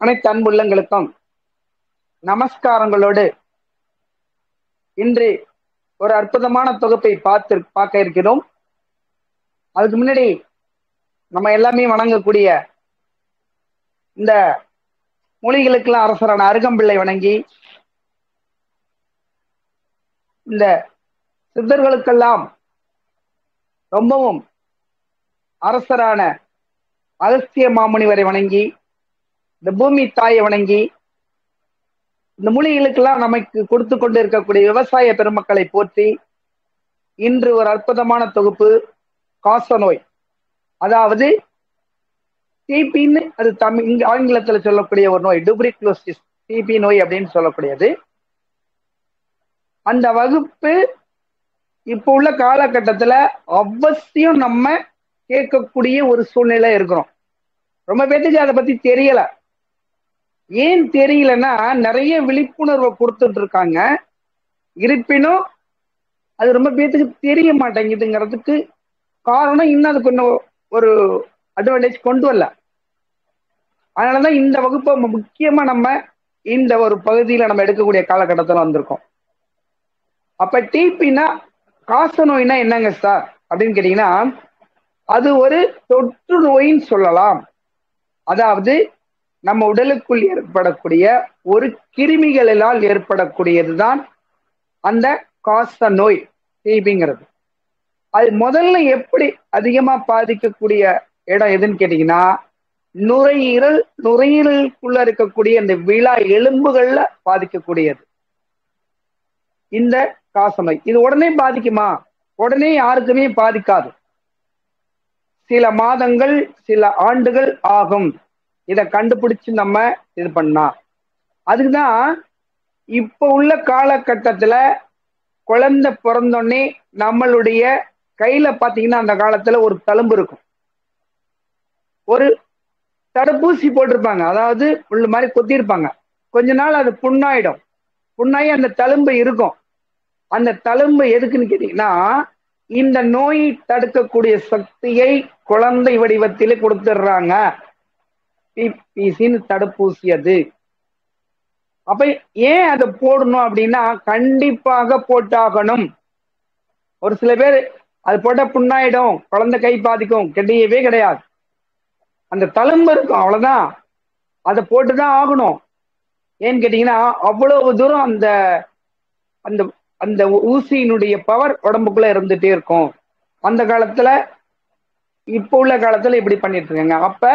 அனைத்து அன்புள்ளங்களுக்கும் நமஸ்காரங்களோடு இன்று ஒரு அற்புதமான தொகுப்பை பார்க்க இருக்கிறோம். அதுக்கு முன்னாடி நம்ம எல்லாமே வணங்கக்கூடிய இந்த மொழிகளுக்கெல்லாம் அரசரான அருகம்பிள்ளை வணங்கி, இந்த சித்தர்களுக்கெல்லாம் ரொம்பவும் அரசரான அகஸ்திய மாமுனிவரை வணங்கி, இந்த பூமி தாயை வணங்கி, இந்த மொழிகளுக்கெல்லாம் நமக்கு கொடுத்து கொண்டு இருக்கக்கூடிய விவசாய பெருமக்களை போற்றி இன்று ஒரு அற்புதமான தொகுப்பு காசநோய், அதாவது டிபின்னு அது ஆங்கிலத்துல சொல்லக்கூடிய ஒரு நோய், டியூபரிகுலோசிஸ் டிபி நோய் அப்படின்னு சொல்லக்கூடியது. அந்த வகுப்பு இப்போ உள்ள காலகட்டத்துல அவசியம் நம்ம கேட்கக்கூடிய ஒரு சூழ்நிலை இருக்கிறோம். ரொம்ப பேருக்கு அதை பத்தி தெரியல. ஏன் தெரியலன்னா, நிறைய விழிப்புணர்வை கொடுத்துட்டு இருக்காங்க, இருப்பினும் அது ரொம்ப பேருக்கு தெரிய மாட்டேங்குதுங்கிறதுக்கு காரணம் இன்னும் அதுக்கு இன்னும் ஒரு அட்வான்டேஜ் கொண்டு வரல. அதனாலதான் இந்த வகுப்பை முக்கியமா நம்ம இந்த ஒரு பகுதியில நம்ம எடுக்கக்கூடிய காலகட்டத்தில் வந்திருக்கோம். அப்ப டிபின்னா காச நோய்னா என்னங்க சார் அப்படின்னு கேட்டீங்கன்னா, அது ஒரு தொற்று நோயின்னு சொல்லலாம். அதாவது நம்ம உடலுக்குள் ஏற்படக்கூடிய ஒரு கிருமிகளினால் ஏற்படக்கூடியதுதான் அந்த காச நோய் டிபிங்கிறது. அது முதல்ல எப்படி அதிகமா பாதிக்கக்கூடிய இடம் எதுன்னு கேட்டீங்கன்னா, நுரையீரலுக்குள்ள இருக்கக்கூடிய இந்த விழா எலும்புகள்ல பாதிக்கக்கூடியது இந்த காசநோய். இது உடனே பாதிக்குமா? உடனே யாருக்குமே பாதிக்காது. சில மாதங்கள், சில ஆண்டுகள் ஆகும் இதை கண்டுபிடிச்சு நம்ம இது பண்ணா. அதுக்குதான் இப்ப உள்ள காலகட்டத்துல குழந்தை பிறந்தோடனே நம்மளுடைய கையில பாத்தீங்கன்னா, அந்த காலத்துல ஒரு தழும்பு இருக்கும், ஒரு தடுப்பூசி போட்டிருப்பாங்க, அதாவது உள்ள மாதிரி கொத்திருப்பாங்க. கொஞ்ச நாள் அது புண்ணாயிடும், புண்ணாயி அந்த தழும்பு இருக்கும். அந்த தழும்பு எதுக்குன்னு கேட்டீங்கன்னா, இந்த நோயை தடுக்கக்கூடிய சக்தியை குழந்தை வடிவத்திலே கொடுத்துடுறாங்க. பிபிசின்னு தடுப்பூசி அது. அப்ப ஏன் அதை போடணும் அப்படின்னா, கண்டிப்பாக போட்டாகணும். ஒரு சில பேர் அது போட்ட புண்ணாயிடும், குழந்தை கை பாதிக்கும், கிடையவே கிடையாது. அந்த தழும்பு இருக்கும், அவ்வளவுதான், அதை போட்டுதான் ஆகணும். ஏன்னு கேட்டீங்கன்னா, அவ்வளவு தூரம் அந்த அந்த அந்த ஊசியினுடைய பவர் உடம்புக்குள்ள இருந்துட்டே இருக்கும். அந்த காலத்துல இப்ப உள்ள காலத்துல இப்படி பண்ணிட்டு இருக்காங்க. அப்ப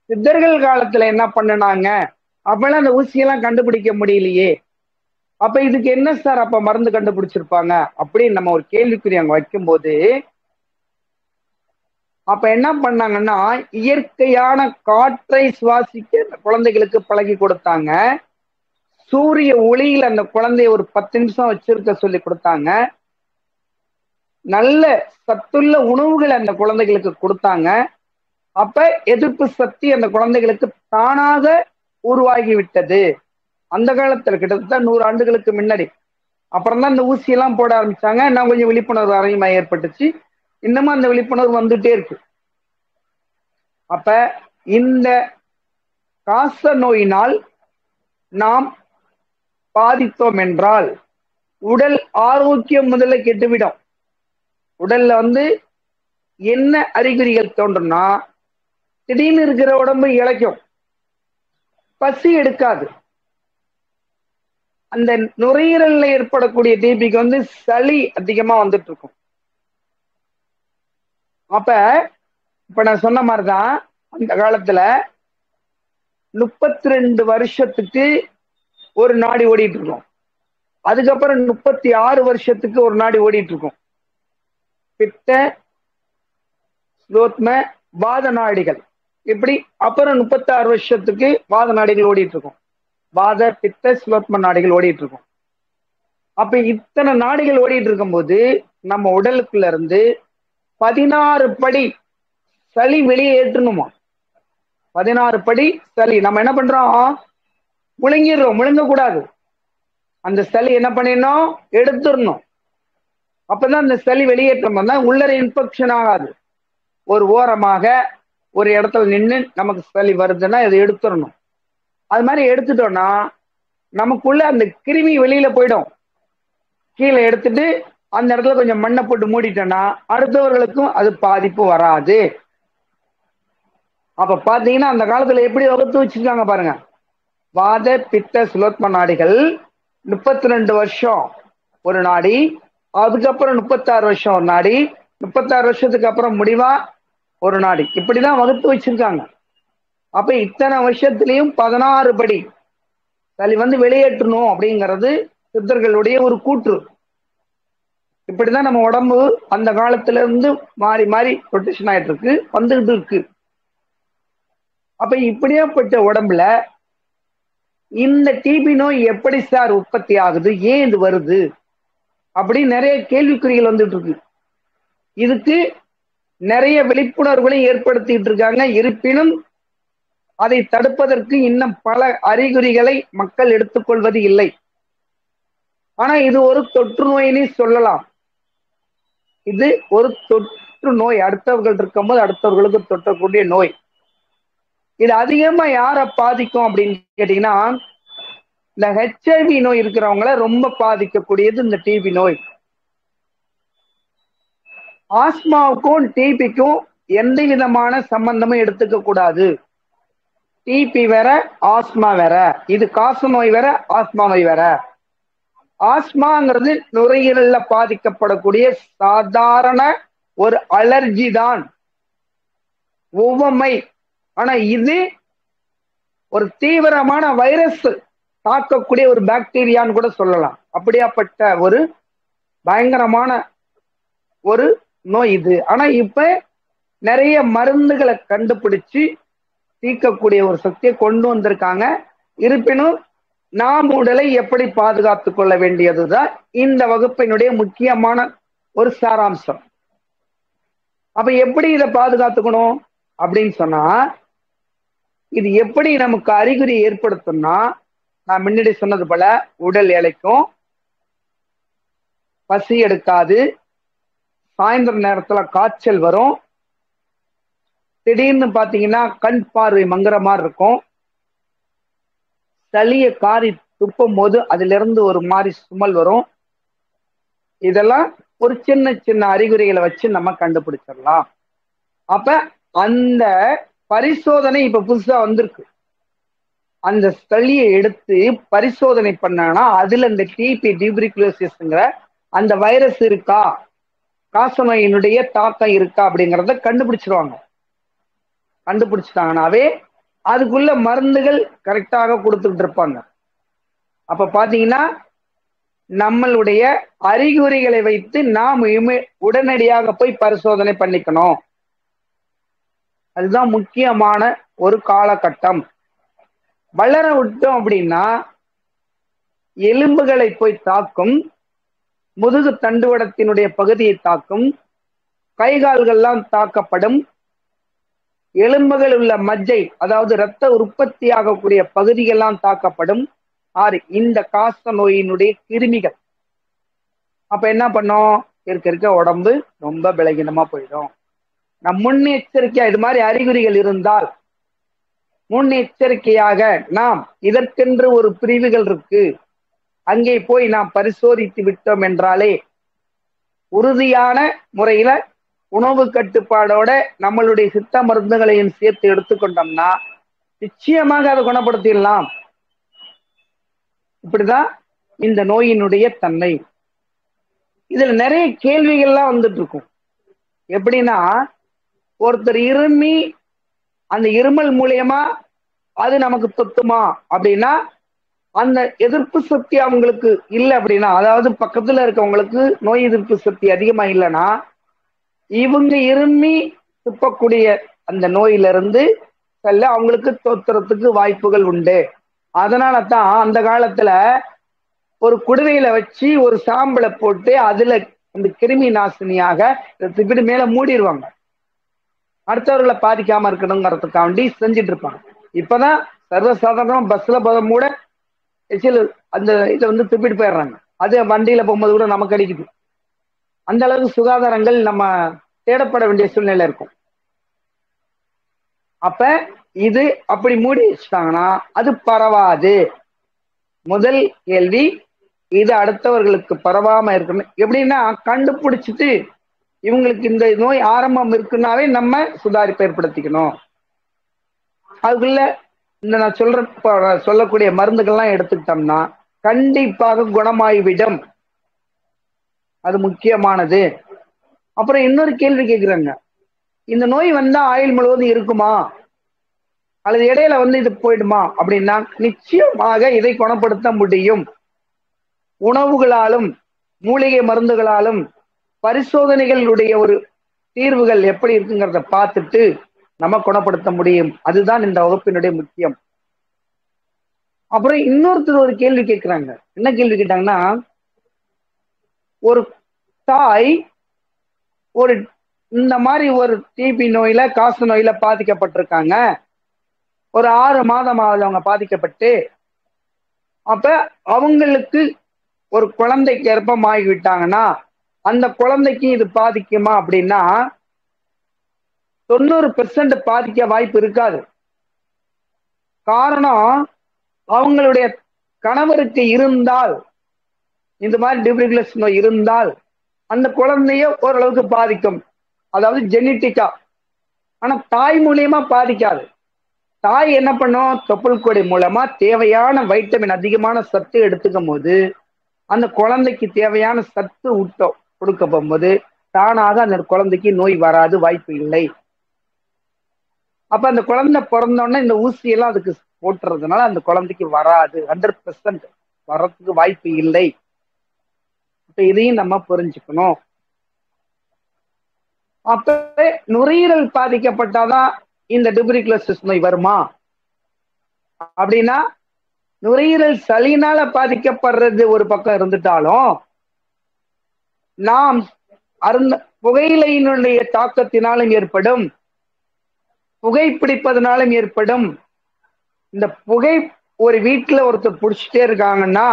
சித்தர்கள் காலத்துல என்ன பண்ணுனாங்க? அப்பெல்லாம் அந்த ஊசியெல்லாம் கண்டுபிடிக்க முடியலையே, அப்ப இதுக்கு என்ன சார் அப்ப மருந்து கண்டுபிடிச்சிருப்பாங்க அப்படின்னு நம்ம ஒரு கேள்விக்குறி அங்க வைக்கும்போது, அப்ப என்ன பண்ணாங்கன்னா, இயற்கையான காற்றை சுவாசிக்க குழந்தைகளுக்கு பழகி கொடுத்தாங்க. சூரிய ஒளியில் அந்த குழந்தைய ஒரு 10 நிமிஷம் வச்சிருக்க சொல்லி கொடுத்தாங்க. நல்ல சத்துள்ள உணவுகள் அந்த குழந்தைகளுக்கு கொடுத்தாங்க. அப்ப எதிர்ப்பு சக்தி அந்த குழந்தைகளுக்கு தானாக உருவாகி விட்டது. அந்த காலத்துல கிட்டத்தட்ட 100 ஆண்டுகளுக்கு முன்னாடி. அப்புறம் தான் இந்த ஊசியெல்லாம் போட ஆரம்பிச்சாங்க. இன்னும் கொஞ்சம் விழிப்புணர்வு அதிகமாக ஏற்பட்டுச்சு. இன்னமும் அந்த விழிப்புணர்வு வந்துட்டே இருக்கு. அப்ப இந்த காச நோயினால் நாம் பாதித்தோம் என்றால் உடல் ஆரோக்கியம் முதல்ல கெட்டுவிடும். உடல்ல என்ன அறிகுறிகள் தோன்றும்னா, திடீர்னு இருக்கிற உடம்பு இளைக்கும், பசி எடுக்காது. அந்த நுரையீரல்ல ஏற்படக்கூடிய டிபிக்கு சளி அதிகமா வந்துட்டு இருக்கும். அப்ப இப்ப நான் சொன்ன மாதிரிதான், அந்த காலத்துல 32 வருஷத்துக்கு ஒரு நாடி ஓடிட்டு இருக்கும். அதுக்கப்புறம் 36 வருஷத்துக்கு ஒரு நாடி ஓடிட்டு இருக்கும். பித்த, ஸ்லோத்ம, வாத நாடிகள், இப்படி. அப்புறம் 36 வருஷத்துக்கு வாத நாடிகள் ஓடிட்டு இருக்கும். வாத, பித்த, ஸ்லோத்ம நாடிகள் ஓடிட்டு இருக்கும். அப்ப இத்தனை நாடிகள் ஓடிட்டு இருக்கும்போது நம்ம உடலுக்குள்ள இருந்து 16 படி சளி வெளியே ஏற்றணுமா. 16 படி சளி நம்ம என்ன பண்றோம்? முழுங்கிடுறோம். முழுங்கக்கூடாது. அந்த சளி என்ன பண்ணிடணும்? எடுத்துடணும். அப்பதான் அந்த சளி வெளியேற்றம் வந்தா உள்ளர இன்ஃபெக்ஷன் ஆகாது. ஒரு ஓரமாக ஒரு இடத்துல நின்று நமக்கு சளி வருதுன்னா இதை எடுத்துடணும். அது மாதிரி எடுத்துட்டோம்னா நமக்குள்ள அந்த கிருமி வெளியில போயிடும். கீழே எடுத்துட்டு அந்த இடத்துல கொஞ்சம் மண்ணை போட்டு மூடிட்டோம்னா அடுத்தவர்களுக்கும் அது பாதிப்பு வராது. அப்ப பாத்தீங்கன்னா அந்த காலத்துல எப்படி வகுத்து வச்சிருக்காங்க பாருங்க. வாத பித்த சுலோத்ம நாடிகள் 32 வருஷம் ஒரு நாடி, அதுக்கப்புறம் 36 வருஷம் ஒரு நாடி, 36 வருஷத்துக்கு அப்புறம் முடிவா ஒரு நாடி, இப்படிதான் வகுத்து வச்சிருக்காங்க. அப்ப இத்தனை வருஷத்துலயும் 16 படி சளி வெளியேற்றணும் அப்படிங்கிறது சித்தர்களுடைய ஒரு கூற்று. இப்படிதான் நம்ம உடம்பு அந்த காலத்துல இருந்து மாறி மாறி ரொட்டேஷன் ஆயிட்டு இருக்கு, வந்துகிட்டு இருக்கு. அப்ப இப்படியாப்பட்ட உடம்புல இந்த டிபி நோய் எப்படி சார் உற்பத்தி ஆகுது, ஏன் இது வருது அப்படின்னு நிறைய கேள்விக்குறிகள் வந்துட்டு இருக்கு. இதுக்கு நிறைய விழிப்புணர்வுகளை ஏற்படுத்திட்டு இருக்காங்க. இருப்பினும் அதை தடுப்பதற்கு இன்னும் பல அறிகுறிகளை மக்கள் எடுத்துக்கொள்வது இல்லை. ஆனா இது ஒரு தொற்று நோயினே சொல்லலாம். இது ஒரு தொற்று நோய், அடுத்தவர்கள் இருக்கும்போது அடுத்தவர்களுக்கு தொற்றக்கூடிய நோய். இது அதிகமா யாரை பாதிக்கும் அப்படின்னு கேட்டீங்கன்னா, இந்த ஹெச்ஐவி நோய் இருக்கிறவங்கள ரொம்ப பாதிக்கக்கூடியது இந்த டிபி நோய். ஆஸ்மாவுக்கும் டிபிக்கும் எந்த விதமான சம்பந்தமும் எடுத்துக்க கூடாது. டிபி வேற, ஆஸ்மா வேற. இது காச நோய் வேற, ஆஸ்மா நோய் வேற. ஆஸ்மாங்கிறது நுரையீரல்ல பாதிக்கப்படக்கூடிய சாதாரண ஒரு அலர்ஜி தான், ஒவ்வாமை. ஆனா இது ஒரு தீவிரமான வைரஸ் தாக்கக்கூடிய ஒரு பாக்டீரியான்னு கூட சொல்லலாம். அப்படியாப்பட்ட ஒரு பயங்கரமான ஒரு நோய் இது. ஆனா இப்ப நிறைய மருந்துகளை கண்டுபிடிச்சு தீர்க்கக்கூடிய ஒரு சக்தியை கொண்டு வந்திருக்காங்க. இருப்பினும் நாம் உடலை எப்படி பாதுகாத்துக் கொள்ள வேண்டியதுதான் இந்த வகுப்பினுடைய முக்கியமான ஒரு சாராம்சம். அப்ப எப்படி இதை பாதுகாத்துக்கணும் அப்படின்னு சொன்னா, இது எப்படி நமக்கு அறிகுறி ஏற்படுத்தும்னா, நான் முன்னாடி சொன்னது போல உடல் இளைக்கும், பசி எடுக்காது, சாயந்தர நேரத்துல காய்ச்சல் வரும், திடீர்னு பாத்தீங்கன்னா கண் பார்வை மங்குற மாதிரி இருக்கும், சளிய காரி துப்பும் போது அதுல இருந்து ஒரு மாதிரி சுமல் வரும். இதெல்லாம் ஒரு சின்ன சின்ன அறிகுறிகளை வச்சு நம்ம கண்டுபிடிச்சிடலாம். அப்ப அந்த பரிசோதனை இப்ப புதுசா வந்திருக்கு. அந்த சளியை எடுத்து பரிசோதனை பண்ணானா அதுல இந்த டிபி டியூபரிகுலோசிஸ்ங்கிற அந்த வைரஸ் இருக்கா, காசநோயினுடைய தாக்கம் இருக்கா அப்படிங்கிறத கண்டுபிடிச்சிருவாங்க. கண்டுபிடிச்சிட்டாங்கன்னாவே அதுக்குள்ள மருந்துகள் கரெக்டாக கொடுத்துட்டு இருப்பாங்க. அப்ப பாத்தீங்கன்னா நம்மளுடைய அறிகுறிகளை வைத்து நாம் உடனடியாக போய் பரிசோதனை பண்ணிக்கணும். அதுதான் முக்கியமான ஒரு காலகட்டம். வளர விட்டோம் அப்படின்னா எலும்புகளை போய் தாக்கும், முதுகு தண்டுவடத்தினுடைய பகுதியை தாக்கும், கை கால்கள்லாம் தாக்கப்படும், எலும்புகள் உள்ள மஜ்ஜை அதாவது இரத்த உற்பத்தி ஆகக்கூடிய பகுதிகள்லாம் தாக்கப்படும். இந்த காச நோயினுடைய கிருமிகள். அப்ப என்ன பண்ணோம், இருக்க உடம்பு ரொம்ப பலகீனமா போயிடும். நம் முன்னெச்சரிக்கையா இது மாதிரி அறிகுறிகள் இருந்தால் முன்னெச்சரிக்கையாக நாம் இதற்கென்று ஒரு பிரிவுகள் இருக்கு, அங்கே போய் நாம் பரிசோதித்து விட்டோம் என்றாலே உறுதியான முறையில உணவு கட்டுப்பாடோட நம்மளுடைய சித்த மருந்துகளையும் சேர்த்து எடுத்துக்கொண்டோம்னா நிச்சயமாக அதை குணப்படுத்திடலாம். இப்படிதான் இந்த நோயினுடைய தன்மை. இதுல நிறைய கேள்விகள்லாம் வந்துட்டு இருக்கும். எப்படின்னா, ஒருத்தர் இருமி அந்த இருமல் மூலியமா அது நமக்கு தொத்துமா அப்படின்னா, அந்த எதிர்ப்பு சக்தி அவங்களுக்கு இல்லை அப்படின்னா, அதாவது பக்கத்துல இருக்கவங்களுக்கு நோய் எதிர்ப்பு சக்தி அதிகமா இல்லைன்னா இவங்க இருமி துப்பக்கூடிய அந்த நோயிலிருந்து செல்ல அவங்களுக்கு தொத்துறதுக்கு வாய்ப்புகள் உண்டு. அதனால தான் அந்த காலத்துல ஒரு குடுவையில வச்சு ஒரு சாம்பலை போட்டு அதுல அந்த கிருமி நாசினியாக இப்படி மேல மூடிடுவாங்க, அடுத்தவர்களை பாதிக்காம இருக்கணுங்கிறதுக்காண்டி செஞ்சுட்டு இருப்பாங்க. இப்பதான் சர்வசாதாரணம் பஸ்ல போதும் கூட அந்த இதை துப்பிட்டு போயிடுறாங்க. அது வண்டியில போகும்போது கூட நமக்கு அடிக்குது. அந்த அளவுக்கு சுகாதாரங்கள் நம்ம தேடப்பட வேண்டிய சூழ்நிலை இருக்கும். அப்ப இது அப்படி மூடி வச்சுட்டாங்கன்னா அது பரவாது. முதல் கேள்வி, இது அடுத்தவர்களுக்கு பரவாம இருக்கணும். எப்படின்னா கண்டுபிடிச்சிட்டு இவங்களுக்கு இந்த நோய் ஆரம்பம் இருக்குன்னாவே நம்ம சுதாரிப்பு ஏற்படுத்திக்கணும். அதுக்குள்ள இந்த நான் சொல்லக்கூடிய மருந்துகள்லாம் எடுத்துக்கிட்டோம்னா கண்டிப்பாக குணமாகிவிடும். அது முக்கியமானது. அப்புறம் இன்னொரு கேள்வி கேட்கிறாங்க, இந்த நோய் வந்தா ஆயுள் முழுவதும் இருக்குமா அல்லது இடையில இது போயிடுமா அப்படின்னா, நிச்சயமாக இதை குணப்படுத்த முடியும். உணவுகளாலும் மூலிகை மருந்துகளாலும் பரிசோதனைகளுடைய ஒரு தீர்வுகள் எப்படி இருக்குங்கிறத பார்த்துட்டு நம்ம குணப்படுத்த முடியும். அதுதான் இந்த வகுப்பினுடைய முக்கியம். அப்புறம் இன்னொருத்தர் ஒரு கேள்வி கேட்கிறாங்க. என்ன கேள்வி கேட்டாங்கன்னா, ஒரு தாய் ஒரு இந்த மாதிரி ஒரு டிபி நோயில காச நோயில பாதிக்கப்பட்டிருக்காங்க. ஒரு 6 மாதம் அவங்க பாதிக்கப்பட்டு, அப்ப அவங்களுக்கு ஒரு குழந்தை கர்ப்பமாகிவிட்டாங்கன்னா அந்த குழந்தைக்கு இது பாதிக்குமா அப்படின்னா 90% பாதிக்க வாய்ப்பு இருக்காது. காரணம், அவங்களுடைய கணவருக்கு இருந்தால் இந்த மாதிரி டியூபர்குலோசிஸ் நோய் இருந்தால் அந்த குழந்தைய ஓரளவுக்கு பாதிக்கும், அதாவது ஜெனட்டிக்கா. ஆனா தாய் மூலியமா பாதிக்காது. தாய் என்ன பண்ணும், தொப்புள் கொடி மூலமா தேவையான வைட்டமின் அதிகமான சத்து எடுத்துக்கும் போது அந்த குழந்தைக்கு தேவையான சத்து ஊட்டம் கொடுக்க போகும்போது தானாக அந்த குழந்தைக்கு நோய் வராது, வாய்ப்பு இல்லை. அப்ப அந்த குழந்தை பிறந்தோடனே இந்த ஊசியெல்லாம் அதுக்கு போட்டுறதுனால அந்த குழந்தைக்கு வராது, 100% வர்றதுக்கு வாய்ப்பு இல்லை. இப்ப இதையும் நம்ம புரிஞ்சுக்கணும். அப்ப நுரையீரல் பாதிக்கப்பட்டாதான் இந்த டியூபர்குலோசிஸ் நோய் வருமா அப்படின்னா, நுரையீரல் சளியினால பாதிக்கப்படுறது ஒரு பக்கம் இருந்துட்டாலும் நாம் புகையிலையினுடைய தாக்கத்தினாலும் ஏற்படும், புகைப்பிடிப்பதனாலும் ஏற்படும். இந்த புகை ஒரு வீட்டுல ஒருத்தர் பிடிச்சிட்டே இருக்காங்கன்னா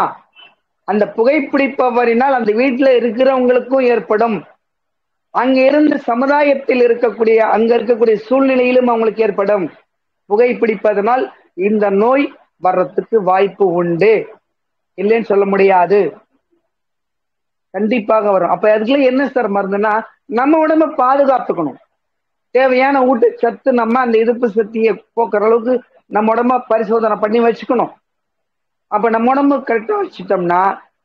அந்த புகைப்பிடிப்பவரினால் அந்த வீட்டுல இருக்கிறவங்களுக்கும் ஏற்படும். அங்க இருந்து சமுதாயத்தில் அங்க இருக்கக்கூடிய சூழ்நிலையிலும் அவங்களுக்கு ஏற்படும். புகைப்பிடிப்பதனால் இந்த நோய் வர்றதுக்கு வாய்ப்பு உண்டு, இல்லைன்னு சொல்ல முடியாது, கண்டிப்பாக வரும். அப்ப அதுக்குள்ள என்ன சார் மருந்துன்னா, நம்ம உடம்ப பாதுகாத்துக்கணும். தேவையான ஊட்டச்சத்து நம்ம அந்த எதிர்ப்பு சக்தியை போக்குற அளவுக்கு நம்ம உடம்ப பரிசோதனை பண்ணி வச்சுக்கணும். அப்ப நம்ம உடம்பு கரெக்டா வச்சுட்டோம்னா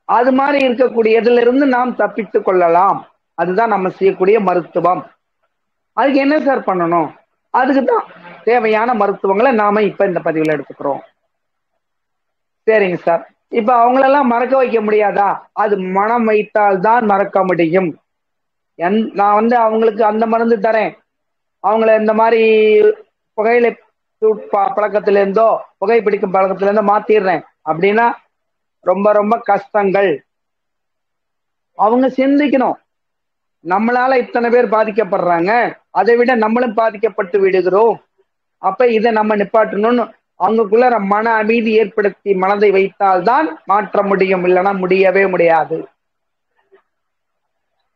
அது மாதிரி இருக்கக்கூடிய இதுல இருந்து நாம் தப்பித்து கொள்ளலாம். அதுதான் நம்ம செய்யக்கூடிய மருத்துவம். அதுக்கு என்ன சார் பண்ணணும்? அதுக்குதான் தேவையான மருத்துவங்களை நாம இப்ப இந்த பதிவுல எடுத்துக்கிறோம். சரிங்க சார். இப்ப அவங்களெல்லாம் மறக்க வைக்க முடியாதா? அது மனம் வைத்தால் தான் மறக்க முடியும். நான் அவங்களுக்கு அந்த மருந்து தரேன், அவங்கள இந்த மாதிரி புகையிலை பழக்கத்துல இருந்தோ புகைப்பிடிக்கும் பழக்கத்துல இருந்தோ மாத்திடுறேன் அப்படின்னா ரொம்ப ரொம்ப கஷ்டங்கள். அவங்க சிந்திக்கணும், நம்மளால இத்தனை பேர் பாதிக்கப்படுறாங்க, அதை விட நம்மளும் பாதிக்கப்பட்டு விடுகிறோம், அப்ப இதை நம்ம நிப்பாட்டணும்னு அவங்களுக்குள்ள மன அமைதி ஏற்படுத்தி மனதை வைத்தால்தான் மாற்ற முடியும், இல்லைன்னா முடியவே முடியாது.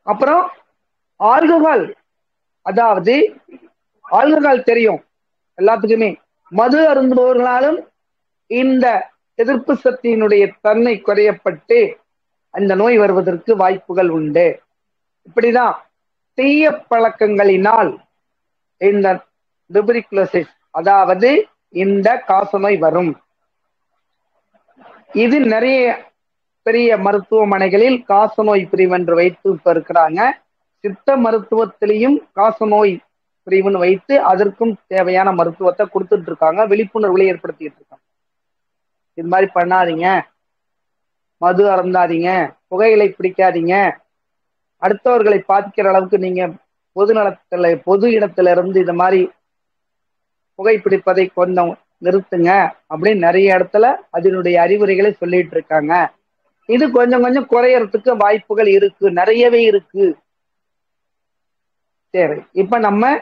அப்புறம் ஆல்கஹால், அதாவது ஆல்கஹால் தெரியும் எல்லாத்துக்குமே, மது அருந்துபவர்களாலும் இந்த எதிர்ப்பு சக்தியினுடைய தன்மை குறையப்பட்டு அந்த நோய் வருவதற்கு வாய்ப்புகள் உண்டு. இப்படிதான் தீய பழக்கங்களினால் இந்த டியூபர்குலோசிஸ், அதாவது இந்த காசநோய் வரும். இது நிறைய பெரிய மருத்துவமனைகளில் காசநோய் பிரிவு என்று வைத்து இப்ப இருக்கிறாங்க. சித்த மருத்துவத்திலையும் காசநோய் பிரிவுன்னு வைத்து அதற்கும் தேவையான மருத்துவத்தை கொடுத்துட்டு இருக்காங்க, விழிப்புணர்வுகளை ஏற்படுத்திட்டு இருக்காங்க. இது மாதிரி பண்ணாதீங்க, மது அருந்தாதீங்க, புகையிலை பிடிக்காதீங்க, அடுத்தவர்களை பாதிக்கிற அளவுக்கு நீங்க பொது இடத்துல இருந்து இந்த மாதிரி புகைப்பிடிப்பதை கொஞ்சம் நிறுத்துங்க அப்படின்னு நிறைய இடத்துல அதனுடைய அறிவுரைகளை சொல்லிட்டு இருக்காங்க. இது கொஞ்சம் கொஞ்சம் குறையறதுக்கு வாய்ப்புகள் இருக்கு, நிறையவே இருக்கு. சரி, இப்ப நம்ம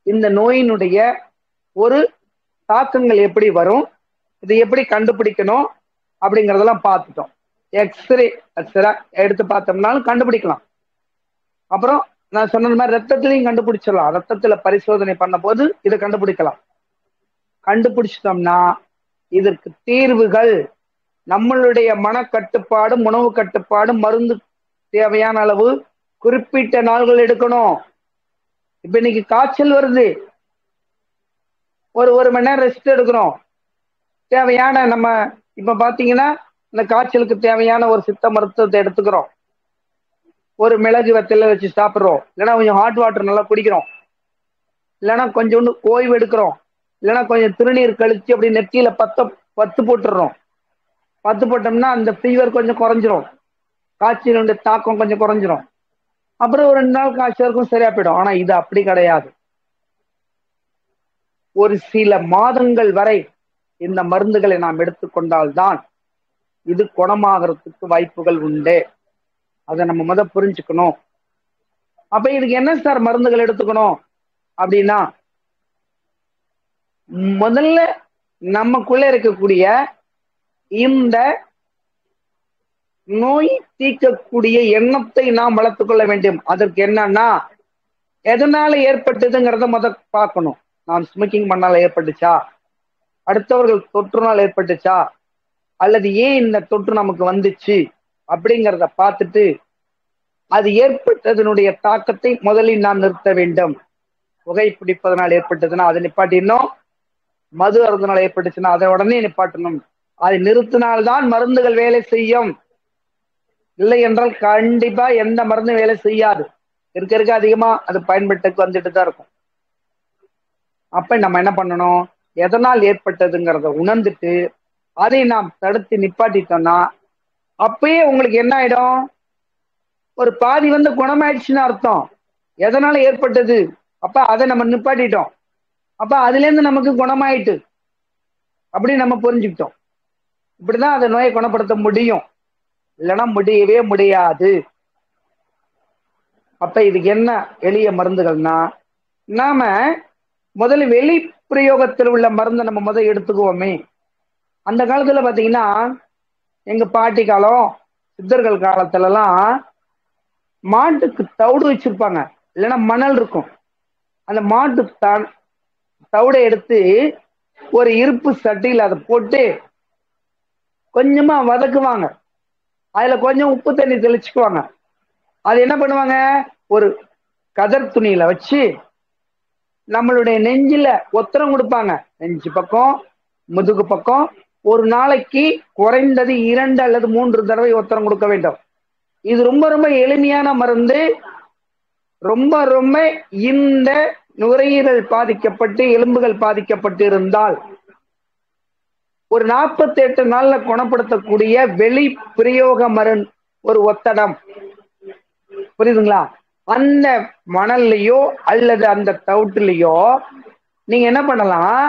இந்த நோயினுடைய ஒரு தாக்கங்கள் எப்படி வரும், இது எப்படி கண்டுபிடிக்கணும் அப்படிங்கறதெல்லாம் பார்த்துட்டோம். எக்ஸ்ரே எடுத்து பார்த்தோம்னாலும் கண்டுபிடிக்கலாம். அப்புறம் நான் சொன்ன மாதிரி ரத்தத்திலையும் கண்டுபிடிச்சிடலாம், ரத்தத்துல பரிசோதனை பண்ண போது இதை கண்டுபிடிக்கலாம். கண்டுபிடிச்சிட்டோம்னா இதற்கு தீர்வுகள் நம்மளுடைய மனக்கட்டுப்பாடும் உணவு கட்டுப்பாடும் மருந்து தேவையான அளவு குறிப்பிட்ட நாள்கள் எடுக்கணும். இப்ப இன்னைக்கு காய்ச்சல் வருது, ஒரு மணி நேரம் ரெஸ்ட் எடுக்கிறோம். தேவையான நம்ம இப்ப பாத்தீங்கன்னா இந்த காய்ச்சலுக்கு தேவையான ஒரு சித்த மருத்துவத்தை எடுத்துக்கிறோம். ஒரு மிளகு வெத்தலை வச்சு சாப்பிட்றோம், இல்லைன்னா கொஞ்சம் ஹாட் வாட்டர் நல்லா குடிக்கிறோம், இல்லைன்னா கொஞ்சோண்டு ஓய்வு எடுக்கிறோம், இல்லைன்னா கொஞ்சம் திருநீர் கழிச்சு அப்படி நெத்தியில பத்து போட்டுடுறோம். பத்து போட்டோம்னா அந்த ஃபீவர் கொஞ்சம் குறைஞ்சிரும், காய்ச்சலுடைய தாக்கம் கொஞ்சம் குறைஞ்சிரும். அப்புறம் ஒரு 2 நாள் காய்ச்சலுக்கும் சரியா போயிடும். ஆனா இது அப்படி கிடையாது. ஒரு சில மாதங்கள் வரை இந்த மருந்துகளை நாம் எடுத்துக்கொண்டால்தான் இது குணமாகறதுக்கு வாய்ப்புகள் உண்டு. அதை நம்ம புரிஞ்சுக்கணும். அப்ப இதுக்கு என்ன சார் மருந்துகள் எடுத்துக்கணும் அப்படின்னா, முதல்ல நமக்குள்ள இருக்கக்கூடிய இந்த நோய் தீர்க்கக்கூடிய எண்ணத்தை நாம் வளர்த்துக் கொள்ள வேண்டும். அதற்கு என்னன்னா, எதனால ஏற்பட்டதுங்கிறத பார்க்கணும். நாம் ஸ்மோக்கிங் பண்ணால ஏற்பட்டுச்சா, அடுத்தவர்கள் தொற்றுனால் ஏற்பட்டுச்சா, அல்லது ஏன் இந்த தொற்று நமக்கு வந்துச்சு அப்படிங்கிறத பார்த்துட்டு அது ஏற்பட்டதனுடைய தாக்கத்தை முதலில் நாம் நிறுத்த வேண்டும். புகைப்பிடிப்பதனால் ஏற்பட்டதுன்னா அதை நிப்பாட்டிடணும். மது அருந்தினால் ஏற்பட்டுச்சுன்னா அதை உடனே நிப்பாட்டணும். அதை நிறுத்தினால்தான் மருந்துகள் வேலை செய்யும். இல்லை என்றால் கண்டிப்பா எந்த மருந்தும் வேலை செய்யாது. இருக்க அதிகமா அது பயன்பட்டுக்கு வந்துட்டு தான் இருக்கும். அப்ப நம்ம என்ன பண்ணணும், எதனால் ஏற்பட்டதுங்கிறத உணர்ந்துட்டு அதை நாம் தடுத்து நிப்பாட்டிட்டோம்னா அப்பயே உங்களுக்கு என்ன ஆயிடும், ஒரு பாதி குணமாயிடுச்சுன்னு அர்த்தம். எதனால ஏற்பட்டது, அப்ப அதை நம்ம நிப்பாட்டிட்டோம், அப்ப அதுல இருந்து நமக்கு குணமாயிட்டு அப்படி நம்ம புரிஞ்சுக்கிட்டோம். இப்படிதான் அந்த நோயை குணப்படுத்த முடியும், இல்லைன்னா முடியவே முடியாது. அப்ப இதுக்கு என்ன எளிய மருந்துகள்னா, நாம முதல்ல வெளி பிரயோகத்தில் உள்ள மருந்தை நம்ம எடுத்துக்குவோமே. அந்த காலத்துல பாத்தீங்கன்னா, எங்க பாட்டி காலம் சித்தர்கள் காலத்துல எல்லாம் மாட்டுக்கு தவிடு வச்சிருப்பாங்க, இல்லைன்னா மணல் இருக்கும். அந்த மாட்டு தவிடை எடுத்து ஒரு இருப்பு சட்டியில் அதை போட்டு கொஞ்சமா வதக்குவாங்க. அதுல கொஞ்சம் உப்பு தண்ணி தெளிச்சுக்குவாங்க. அது என்ன பண்ணுவாங்க, ஒரு கதர் துணியில வச்சு நம்மளுடைய நெஞ்சில ஒத்தரம் கொடுப்பாங்க. நெஞ்சு பக்கம் முதுகு பக்கம் ஒரு நாளைக்கு குறைந்தது 2 அல்லது 3 தடவை ஒத்தரம் கொடுக்க வேண்டும். இது ரொம்ப ரொம்ப எளிமையான மருந்து. ரொம்ப ரொம்ப இந்த நுரையீரல் பாதிக்கப்பட்டு எலும்புகள் பாதிக்கப்பட்டு இருந்தால் ஒரு 48 நாள்ல குணப்படுத்தக்கூடிய வெளி பிரயோக மருந்து ஒரு ஒத்தடம். புரியுதுங்களா? அந்த மணல்லையோ அல்லது அந்த தவுட்டுலையோ நீங்க என்ன பண்ணலாம்,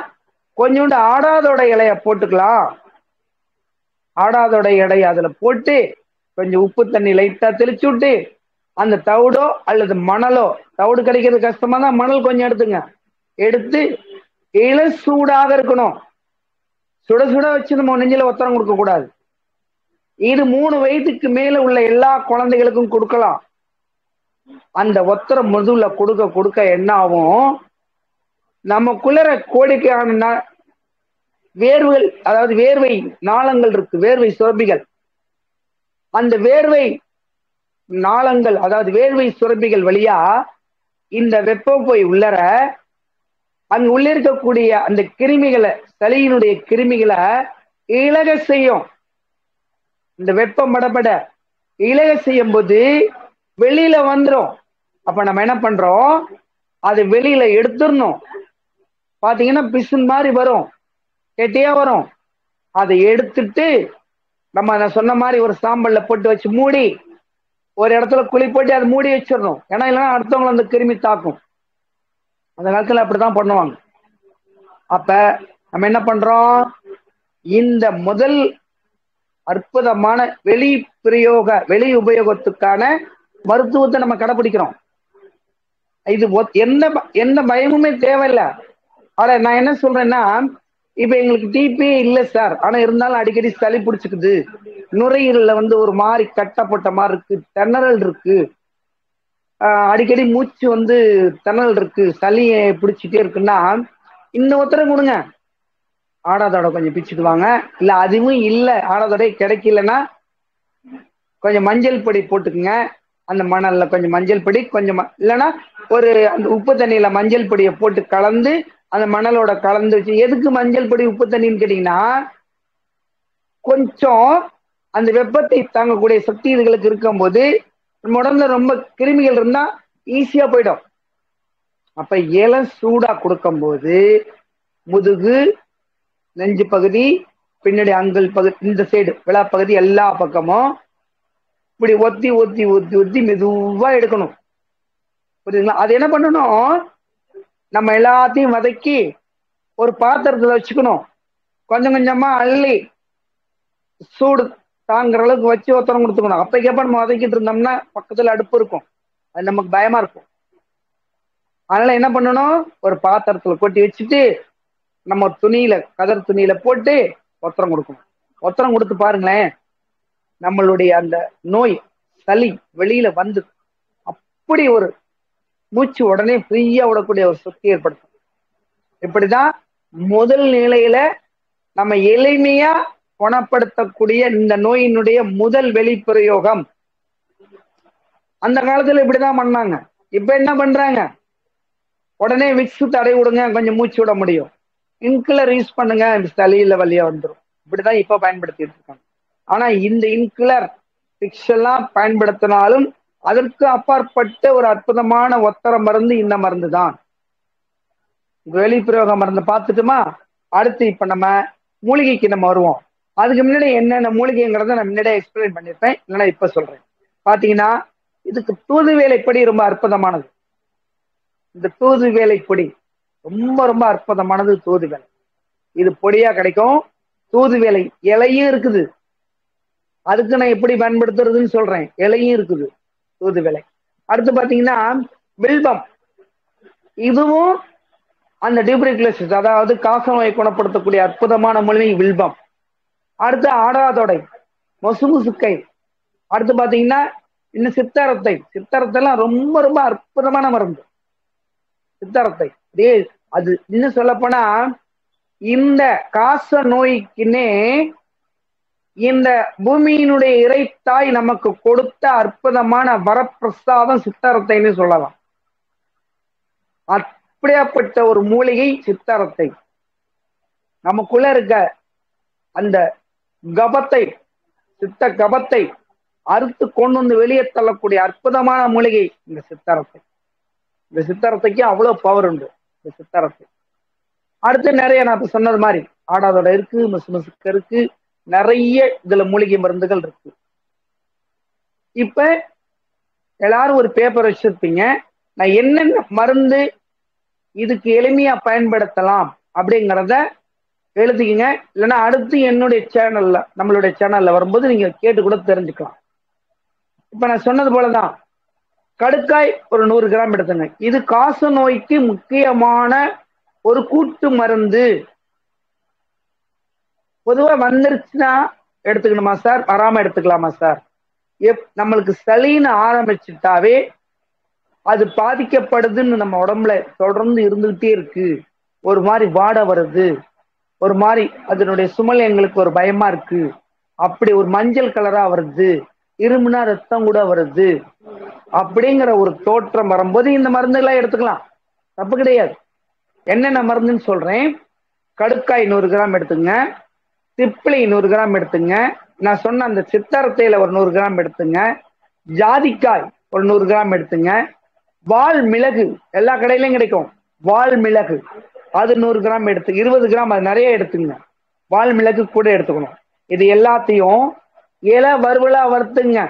கொஞ்சோண்டு ஆடாதோட இலைய போட்டுக்கலாம். ஆடாதோட இலைய அதுல போட்டு கொஞ்சம் உப்பு தண்ணி லைட்டா தெளிச்சு விட்டு அந்த தவிடோ அல்லது மணலோ, தவிடு கிடைக்கிறது கஷ்டமா தான் மணல் கொஞ்சம் எடுத்துங்க, எடுத்து இள சூடாக இருக்கணும். சுட சுட வச்சு நம்ம நெஞ்சில ஒத்தரம் கொடுக்க கூடாது. இது 3 வயதுக்கு மேல உள்ள எல்லா குழந்தைகளுக்கும் கொடுக்கலாம். அந்த ஒத்தரம் முதுகுல கொடுக்க கொடுக்க என்ன ஆகும், நமக்குள்ள கோடிக்கையான வேர்வை, அதாவது வேர்வை நாளங்கள் இருக்கு, வேர்வை சுரப்பிகள். அந்த வேர்வை நாளங்கள், அதாவது வேர்வை சுரப்பிகள் வழியா இந்த வெப்பம் போய் உள்ளர அங்க உள்ள இருக்கக்கூடிய அந்த கிருமிகளை, சளியினுடைய கிருமிகளை இலக செய்யும். இந்த வெப்பம் படப்பட இலக செய்யும் போது வெளியில வந்துடும். அப்ப நம்ம என்ன பண்றோம், அது வெளியில எடுத்துடணும். பாத்தீங்கன்னா பிசுன் மாதிரி வரும், கெட்டியா வரும். அதை எடுத்துட்டு நம்ம நான் சொன்ன மாதிரி ஒரு சாம்பல்ல போட்டு வச்சு மூடி ஒரு இடத்துல குழி போட்டு அதை மூடி வச்சிடணும். ஏன்னா இல்லைன்னா அடுத்தவங்களை அந்த கிருமி தாக்கும். அந்த காலத்துல அப்படிதான் பண்ணுவாங்க. அப்ப நம்ம என்ன பண்றோம், இந்த முதல் அற்புதமான வெளி உபயோகத்துக்கான மருத்துவத்தை நம்ம கடைபிடிக்கிறோம். இது எந்த பயமுமே தேவையில்லை. ஆனா நான் என்ன சொல்றேன்னா, இப்ப எங்களுக்கு டிபி இல்லை சார், ஆனா இருந்தாலும் அடிக்கடி சளி பிடிச்சிக்குது, நுரையீரல்ல ஒரு மாதிரி கட்டப்பட்ட மாதிரி இருக்கு, திணறல் இருக்கு, அடிக்கடி மூச்சு திணறல் இருக்கு, சளியை பிடிச்சிட்டே இருக்குன்னா இந்த ஒத்தரம் கொடுங்க. ஆடாதோட கொஞ்சம் பிச்சுக்குவாங்க. இல்ல அதுவும் இல்ல, ஆடாதோட கிடைக்கலன்னா கொஞ்சம் மஞ்சள் பொடி போட்டுக்குங்க. அந்த மணல்ல கொஞ்சம் மஞ்சள் பொடி, கொஞ்சம் இல்லைன்னா ஒரு அந்த உப்பு தண்ணியில மஞ்சள் பொடியை போட்டு கலந்து அந்த மணலோட கலந்து வச்சு. எதுக்கு மஞ்சள் பொடி உப்பு தண்ணின்னு கேட்டீங்கன்னா, கொஞ்சம் அந்த வெப்பத்தை தாங்கக்கூடிய சக்தி இதுகளுக்கு இருக்கும் போது நம்ம உடம்புல ரொம்ப கிருமிகள் இருந்தா ஈஸியா போயிடும். அப்ப இலை சூடா கொடுக்கும் போது முதுகு, நெஞ்சு பகுதி, பின்னாடி அங்கல் பகுதி, இந்த சைடு விழா பகுதி எல்லா பக்கமும் இப்படி ஒத்தி ஒத்தி ஒத்தி ஒத்தி மெதுவா எடுக்கணும். புரியுதுங்களா? அது என்ன பண்ணணும், நம்ம எல்லாத்தையும் வதக்கி ஒரு பாத்திரத்துல வச்சுக்கணும். கொஞ்சம் கொஞ்சமா அள்ளி சூடு தாங்குற அளவுக்கு வச்சு ஒத்தரம் கொடுத்துக்கணும். அப்பைக்கப்ப நம்ம வதக்கிட்டு இருந்தோம்னா பக்கத்துல அடுப்பு இருக்கும், அது நமக்கு பயமா இருக்கும். அதனால என்ன பண்ணணும், ஒரு பாத்திரத்துல கொட்டி வச்சுட்டு நம்ம துணியில, கதர் துணியில போட்டு ஒத்தரம் கொடுக்கணும். ஒத்தரம் கொடுத்து பாருங்களேன், நம்மளுடைய அந்த நோய் சளி வெளியில வந்து அப்படி ஒரு மூச்சு உடனே ஃப்ரீயா விடக்கூடிய ஒரு சக்தி ஏற்படுத்தும். இப்படிதான் முதல் நிலையில நம்ம எளிமையா குணப்படுத்தக்கூடிய இந்த நோயினுடைய முதல் வெளிப்பிரயோகம். அந்த காலத்துல இப்படிதான் பண்ணாங்க. இப்ப என்ன பண்றாங்க, உடனே விக்ஸ் தடை விடுங்க, கொஞ்சம் மூச்சு விட முடியும், இன்குலர் யூஸ் பண்ணுங்க, சளியில வழியா வந்துடும். இப்படிதான் இப்ப பயன்படுத்திட்டு இருக்காங்க. ஆனா இந்த இன்குலர் விக்ஸ் எல்லாம் பயன்படுத்தினாலும் அதற்கு அப்பாற்பட்ட ஒரு அற்புதமான ஒத்தர மருந்து இந்த மருந்து தான். வெளிப்பிரயோக மருந்து பார்த்துட்டுமா, அடுத்து இப்ப நம்ம மூலிகைக்கு நம்ம வருவோம். அதுக்கு முன்னாடி என்னென்ன மூலிகைங்கிறத நான் முன்னாடியே எக்ஸ்பிளைன் பண்ணிருப்பேன், இல்லைன்னா இப்ப சொல்றேன். பாத்தீங்கன்னா இதுக்கு தூதுவேலை பொடி ரொம்ப அற்புதமானது. இந்த தூதுவேலை பொடி ரொம்ப ரொம்ப அற்புதமானது. தூதுவேலை இது பொடியா கிடைக்கும். தூதுவேலை இலையும் இருக்குது, அதுக்கு நான் எப்படி பயன்படுத்துறதுன்னு சொல்றேன். இலையும் இருக்குது தூதுவேலை. அடுத்து பாத்தீங்கன்னா வில்வம், இதுவும் அந்த டியூபரிகுலோசிஸ், அதாவது காசநோயை குணப்படுத்தக்கூடிய அற்புதமான மூலிகை வில்வம். அடுத்து ஆடாதொடை, மொசுமுசுக்கை. அடுத்து பாத்தீங்கன்னா இன்னும் சித்தரத்தை. சித்தரத்தைலாம் ரொம்ப ரொம்ப அற்புதமான மருந்து சித்தரத்தை. அது இன்னும் சொல்ல போனா இந்த காச நோய்க்குன்னே இந்த பூமியினுடைய இறைத்தாய் நமக்கு கொடுத்த அற்புதமான வரப்பிரசாதம் சித்தரத்தைன்னு சொல்லலாம். அப்படியாப்பட்ட ஒரு மூலிகை சித்தரத்தை. நமக்குள்ள இருக்க அந்த கபத்தை, சித்த கபத்தை அறுத்து கொண்டு வந்து வெளியே தள்ளக்கூடிய அற்புதமான மூலிகை இந்த சித்தரத்தை. இந்த சித்தரத்தைக்கு அவ்வளவு பவர் உண்டு இந்த சித்தரத்தை. அடுத்து நிறைய நான் இப்ப சொன்னது மாதிரி ஆடாதோட இருக்கு, மசுமசுக்கு இருக்கு, நிறைய இதுல மூலிகை மருந்துகள் இருக்கு. இப்ப எல்லாரும் ஒரு பேப்பர் வச்சிருப்பீங்க, நான் என்னென்ன மருந்து இதுக்கு எளிமையா பயன்படுத்தலாம் அப்படிங்கிறத எழுதிக்கங்க. இல்லைன்னா அடுத்து என்னுடைய சேனல்ல, நம்மளுடைய சேனல்ல வரும்போது நீங்க கேட்டு கூட தெரிஞ்சுக்கலாம். இப்ப நான் சொன்னது போலதான் கடுக்காய் ஒரு 100 கிராம் எடுத்துங்க. இது காச நோய்க்கு முக்கியமான ஒரு கூட்டு மருந்து. பொதுவா வந்துருச்சுன்னா எடுத்துக்கணுமா சார், வராம எடுத்துக்கலாமா சார்? நம்மளுக்கு சளின்னு ஆரம்பிச்சுட்டாவே அது பாதிக்கப்படுதுன்னு நம்ம உடம்புல தொடர்ந்து இருந்துகிட்டே இருக்கு. ஒரு மாதிரி வாட வருது, ஒரு மாதிரி அதனுடைய சுமல் எங்களுக்கு ஒரு பயமா இருக்கு, அப்படி ஒரு மஞ்சள் கலரா வருது, இருமுனா ரத்தம் கூட வருது, அப்படிங்கிற ஒரு தோற்றம் வரும்போது இந்த மருந்துகளை எடுத்துக்கலாம், தப்பு கிடையாது. என்னென்ன மருந்துன்னு சொல்றேன். கடுக்காய் 100 கிராம் எடுத்துங்க, திப்பிலி 100 கிராம் எடுத்துங்க, நான் சொன்ன அந்த சித்தரத்தையில ஒரு 100 கிராம் எடுத்துங்க, ஜாதிக்காய் ஒரு 100 கிராம் எடுத்துங்க, வால் மிளகு எல்லா கடையிலையும் கிடைக்கும், வால் மிளகு அது 100 கிராம் எடுத்து 20 கிராம், அது நிறைய எடுத்துங்க. வால் மிளகு கூட எடுத்துக்கணும். இது எல்லாத்தையும் இலை வறுவலா வறுத்துங்க.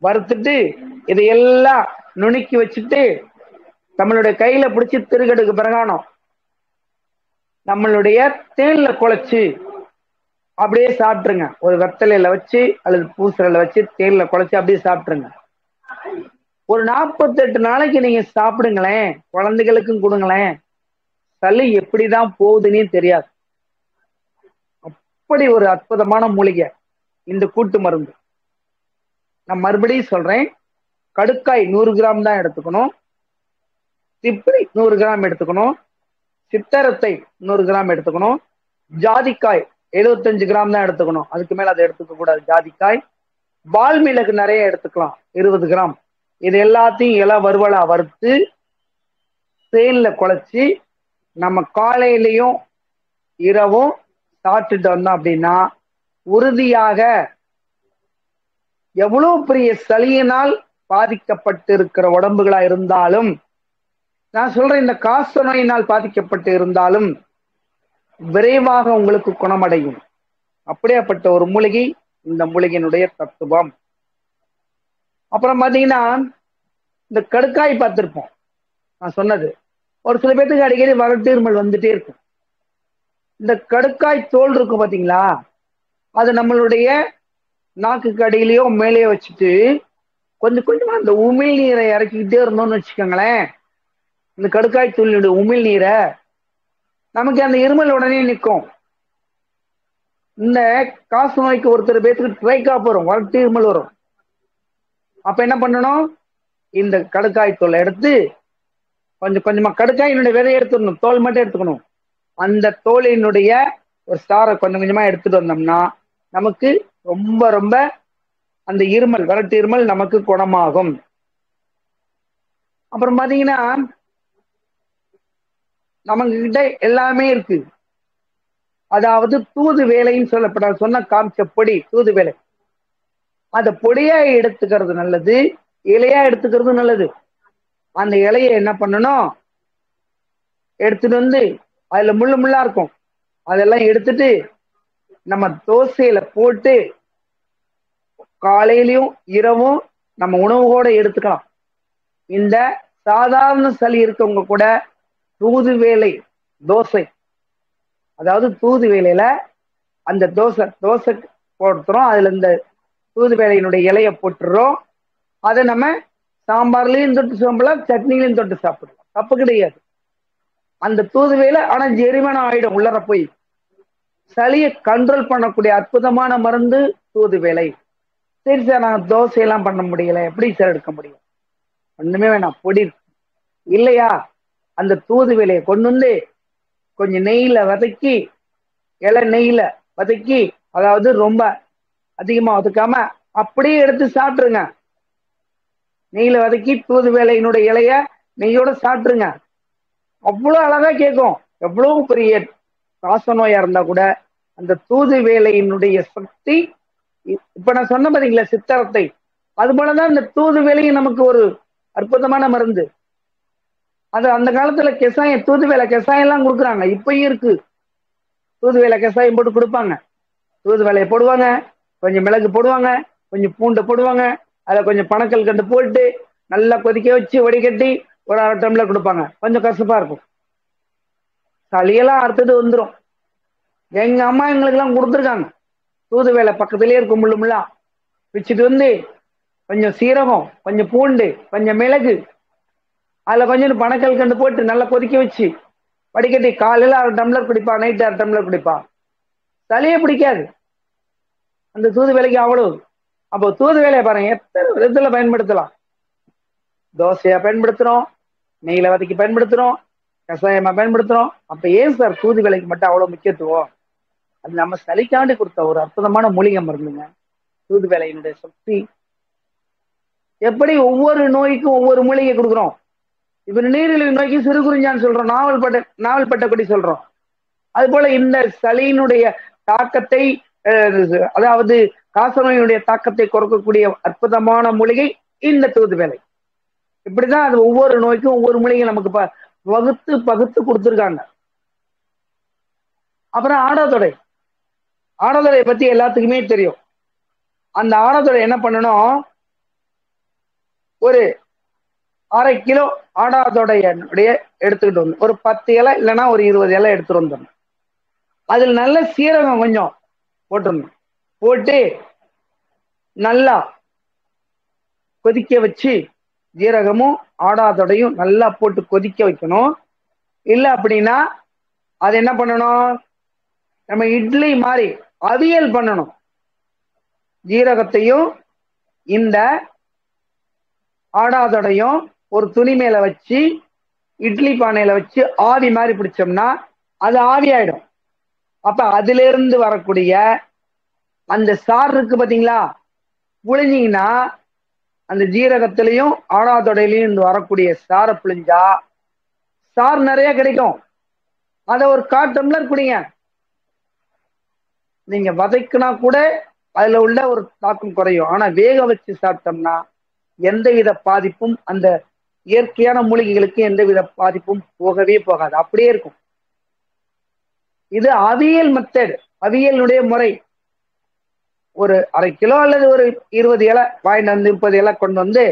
வறுத்துட்டு இதையெல்லாம் நுணுக்கி வச்சுட்டு நம்மளுடைய கையில பிடிச்சி திருகடுக்கு பிரகாணம் நம்மளுடைய தேன்ல குழைச்சு அப்படியே சாப்பிட்டுருங்க. ஒரு வெத்தலையில வச்சு அல்லது பூசலையில வச்சு தேன்ல குழைச்சு அப்படியே சாப்பிட்டுருங்க. ஒரு 48 நாளைக்கு நீங்க சாப்பிடுங்களேன், குழந்தைகளுக்கும் கொடுங்களேன், சளி எப்படிதான் போகுதுன்னே தெரியாது. அப்படி ஒரு அற்புதமான மூலிகை இந்த கூட்டு மருந்து. நான் மறுபடியும் சொல்றேன், கடுக்காய் 100 கிராம் தான் எடுத்துக்கணும், திப்பிலி 100 கிராம் எடுத்துக்கணும், சித்தரத்தை 100 கிராம் எடுத்துக்கணும், ஜாதிக்காய் 75 கிராம் தான் எடுத்துக்கணும், அதுக்கு மேல அதை எடுத்துக்க கூடாது. ஜாதிக்காய், பால் மிளகு நிறைய எடுத்துக்கலாம், 20 கிராம். இது எல்லாத்தையும் இலை வறுவலா வறுத்து தேன்ல குழைச்சி நம்ம காலையிலையும் இரவும் சாப்பிட்டுட்டு வந்தோம் அப்படின்னா உறுதியாக எவ்வளவு பெரிய சளியினால் பாதிக்கப்பட்டு இருக்கிற உடம்புகளா இருந்தாலும், நான் சொல்றேன் இந்த காச நோயினால் பாதிக்கப்பட்டு இருந்தாலும் விரைவாக உங்களுக்கு குணமடையும். அப்படியாப்பட்ட ஒரு மூலிகை இந்த மூலிகையினுடைய தத்துவம். அப்புறம் பாத்தீங்கன்னா இந்த கடுக்காய் பார்த்திருப்போம், நான் சொன்னது ஒரு சில பேருக்கு அடிக்கடி வறட்டிருமல் வந்துட்டே இருக்கும். இந்த கடுக்காய் தோல் இருக்கும் பாத்தீங்களா, அது நம்மளுடைய நாக்குக்கு அடியிலையோ மேலேயோ வச்சுட்டு கொஞ்சம் கொஞ்சமா அந்த உமிழ் நீரை இறக்கிக்கிட்டே இருந்தோம்னு வச்சுக்கோங்களேன், இந்த கடுக்காய் தூளினுடைய உமிழ் நீரை, நமக்கு அந்த இருமல் உடனே நிற்கும். இந்த காசு நோய்க்கு ஒருத்தர் பேருக்கு ட்ரைக்கா வரும், வறட்டு இருமல் வரும். அப்ப என்ன பண்ணணும், இந்த கடுக்காய் தோலை எடுத்து கொஞ்சம் கொஞ்சமா, கடுக்காயினுடைய விதையை எடுத்துடணும், தோல் மட்டும் எடுத்துக்கணும். அந்த தோலினுடைய ஒரு ஸ்டாரை கொஞ்சம் கொஞ்சமா எடுத்துட்டு வந்தோம்னா நமக்கு ரொம்ப ரொம்ப அந்த இருமல், வறட்டு இருமல் நமக்கு குணமாகும். அப்புறம் பாத்தீங்கன்னா நமக்கு கிட்ட எல்லாமே இருக்கு. அதாவது தூது வேலைன்னு சொல்லப்பட சொன்ன காமிச்ச பொடி தூது வேலை, அந்த பொடியா எடுத்துக்கிறது நல்லது, இலையா எடுத்துக்கிறது நல்லது. அந்த இலையை என்ன பண்ணணும், எடுத்துட்டு வந்து அதுல முள்ளு முள்ளா இருக்கும், அதெல்லாம் எடுத்துட்டு நம்ம தோசையில போட்டு காலையிலயும் இரவும் நம்ம உணவோட எடுத்துக்கலாம். இந்த சாதாரண சளி இருக்கவங்க கூட தூது வேலை தோசை, அதாவது தூது வேலையில அந்த தோசை போட்டுறோம், அதுல இந்த தூது வேலையினுடைய இலையை போட்டுறோம். அதை நம்ம சாம்பார்லயும் தொட்டு சாப்பிடலாம், சட்னிலையும் தொட்டு சாப்பிடலாம், தப்பு கிடையாது. அந்த தூது வேலை ஆனா ஜெரிமானம் ஆயிடும், உள்ளர போய் சளியை கண்ட்ரோல் பண்ணக்கூடிய அற்புதமான மருந்து தூது வேலை. சரி சார், நான் தோசையெல்லாம் பண்ண முடியல, எப்படி சார் எடுக்க முடியும்? ஒண்ணுமே வேணாம், பொடி இல்லையா, அந்த தூது வேலையை கொண்டு வந்து கொஞ்சம் நெய்யில வதக்கி, இலை நெய்யில வதக்கி, அதாவது ரொம்ப அதிகமா வதக்காம அப்படியே எடுத்து சாப்பிட்டுருங்க. நெய்யில வதக்கி தூது வேலையினுடைய இலைய நெய்யோட சாப்பிட்டுருங்க, அவ்வளவு அழகா கேட்கும். எவ்வளவு பெரிய காச நோயா இருந்தா கூட அந்த தூது வேலையினுடைய சக்தி, இப்ப நான் சொன்ன பாத்தீங்களா சித்தரத்தை, அது போலதான் இந்த தூது வேலையும் நமக்கு ஒரு அற்புதமான மருந்து. அது அந்த காலத்துல கெசாயம், தூது வேலை கெசாயம் எல்லாம் கொடுக்குறாங்க, இப்பயும் இருக்கு. தூது வேலை கெசாயம் போட்டு கொடுப்பாங்க, தூது வேலையை போடுவாங்க, கொஞ்சம் மிளகு போடுவாங்க, கொஞ்சம் பூண்டை போடுவாங்க, அதுல கொஞ்சம் பனக்கல் கண்டு போட்டு நல்லா கொதிக்க வச்சு வடிகட்டி ஒரு 1/2 டம்ளர் கொடுப்பாங்க. கொஞ்சம் கசப்பா இருக்கும், சளியெல்லாம் அறுத்துட்டு வந்துடும். எங்க அம்மா எங்களுக்கு எல்லாம் கொடுத்துருக்காங்க. தூது வேலை பக்கத்திலேயே இருக்கும், முள்ளு முள்ளா வச்சுட்டு வந்து கொஞ்சம் சீரகம், கொஞ்சம் பூண்டு, கொஞ்சம் மிளகு, அதுல கொஞ்சம் பனக்கல் கண்டு போட்டு நல்லா கொதிக்க வச்சு வடிகட்டி காலையில 1/2 டம்ளர் குடிப்பா, நைட்டு 1/2 டம்ளர் குடிப்பா. சளியே பிடிக்காது அந்த தூது வேலைக்கு அவ்வளவு. அப்போ தூது வேலையை பாருங்க எத்தனை விதத்துல பயன்படுத்தலாம். தோசையா பயன்படுத்துறோம், நெய்யில வதக்கி பயன்படுத்துறோம், கஷாயமா பயன்படுத்துறோம். அப்ப ஏன் சார் தூது வேலைக்கு மட்டும் அவ்வளவு முக்கியத்துவம்? அது நம்ம சளிக்காண்டி கொடுத்த ஒரு அற்புதமான மூலிகை மருந்துங்க தூது வேலையினுடைய சக்தி. எப்படி ஒவ்வொரு நோய்க்கும் ஒவ்வொரு மூலிகை கொடுக்குறோம். இப்ப நீரிழிவு நோய்க்கு சிறுகுறிஞ்சான்னு சொல்றோம், நாவல்பட்டை கொடி சொல்றோம். அது போல இந்த சளியினுடைய தாக்கத்தை, அதாவது காசநோயினுடைய தாக்கத்தை குறைக்கக்கூடிய அற்புதமான மூலிகை இந்த தூது வேலை. இப்படிதான் அது ஒவ்வொரு நோய்க்கும் ஒவ்வொரு மூலிகை நமக்கு பகுத்து கொடுத்துருக்காங்க. அப்புறம் ஆடாதொடை பத்தி எல்லாத்துக்குமே தெரியும். அந்த ஆடாதொடை என்ன பண்ணணும், ஒரு 1/2 கிலோ ஆடாதொடைய எடுத்துக்கிட்டு வந்து ஒரு 10 இலை இல்லைன்னா ஒரு 20 இலை எடுத்துட்டு வந்துடணும். அதில் நல்ல சீரகம் கொஞ்சம் போட்டுடணும், போட்டு நல்லா கொதிக்க வச்சு ஜீரகமும் ஆடாதொடையும் நல்லா போட்டு கொதிக்க வைக்கணும். இல்லை அப்படின்னா அது என்ன பண்ணணும், நம்ம இட்லி மாதிரி அவியல் பண்ணணும். ஜீரகத்தையும் இந்த ஆடாதொடையும் ஒரு துணி மேல வச்சு இட்லி பானையில வச்சு ஆவி மாதிரி பிடிச்சோம்னா அது ஆவி ஆயிடும். அப்ப அதுல இருந்து வரக்கூடிய அந்த சார் இருக்கு பாத்தீங்களா, புழிஞ்சிங்கன்னா அந்த ஜீரகத்திலையும் ஆடாதொடையிலையும் இருந்து வரக்கூடிய சாரை புழிஞ்சா சார் நிறைய கிடைக்கும். அதை ஒரு 1/4 டம்ளர் குடிங்க. நீங்க வதைக்குனா கூட அதுல உள்ள ஒரு தாக்கம் குறையும். ஆனா வேக வச்சு சாப்பிட்டோம்னா எந்தவித பாதிப்பும், அந்த இயற்கையான மூலிகைகளுக்கு எந்தவித பாதிப்பும் போகவே போகாது, அப்படியே இருக்கும். இது அவியல் மெத்தட், அவியலுடைய முறை. ஒரு 1/2 கிலோ அல்லது ஒரு 20 இலை வாங்கிட்டு வந்து 30 இலை கொண்டு வந்து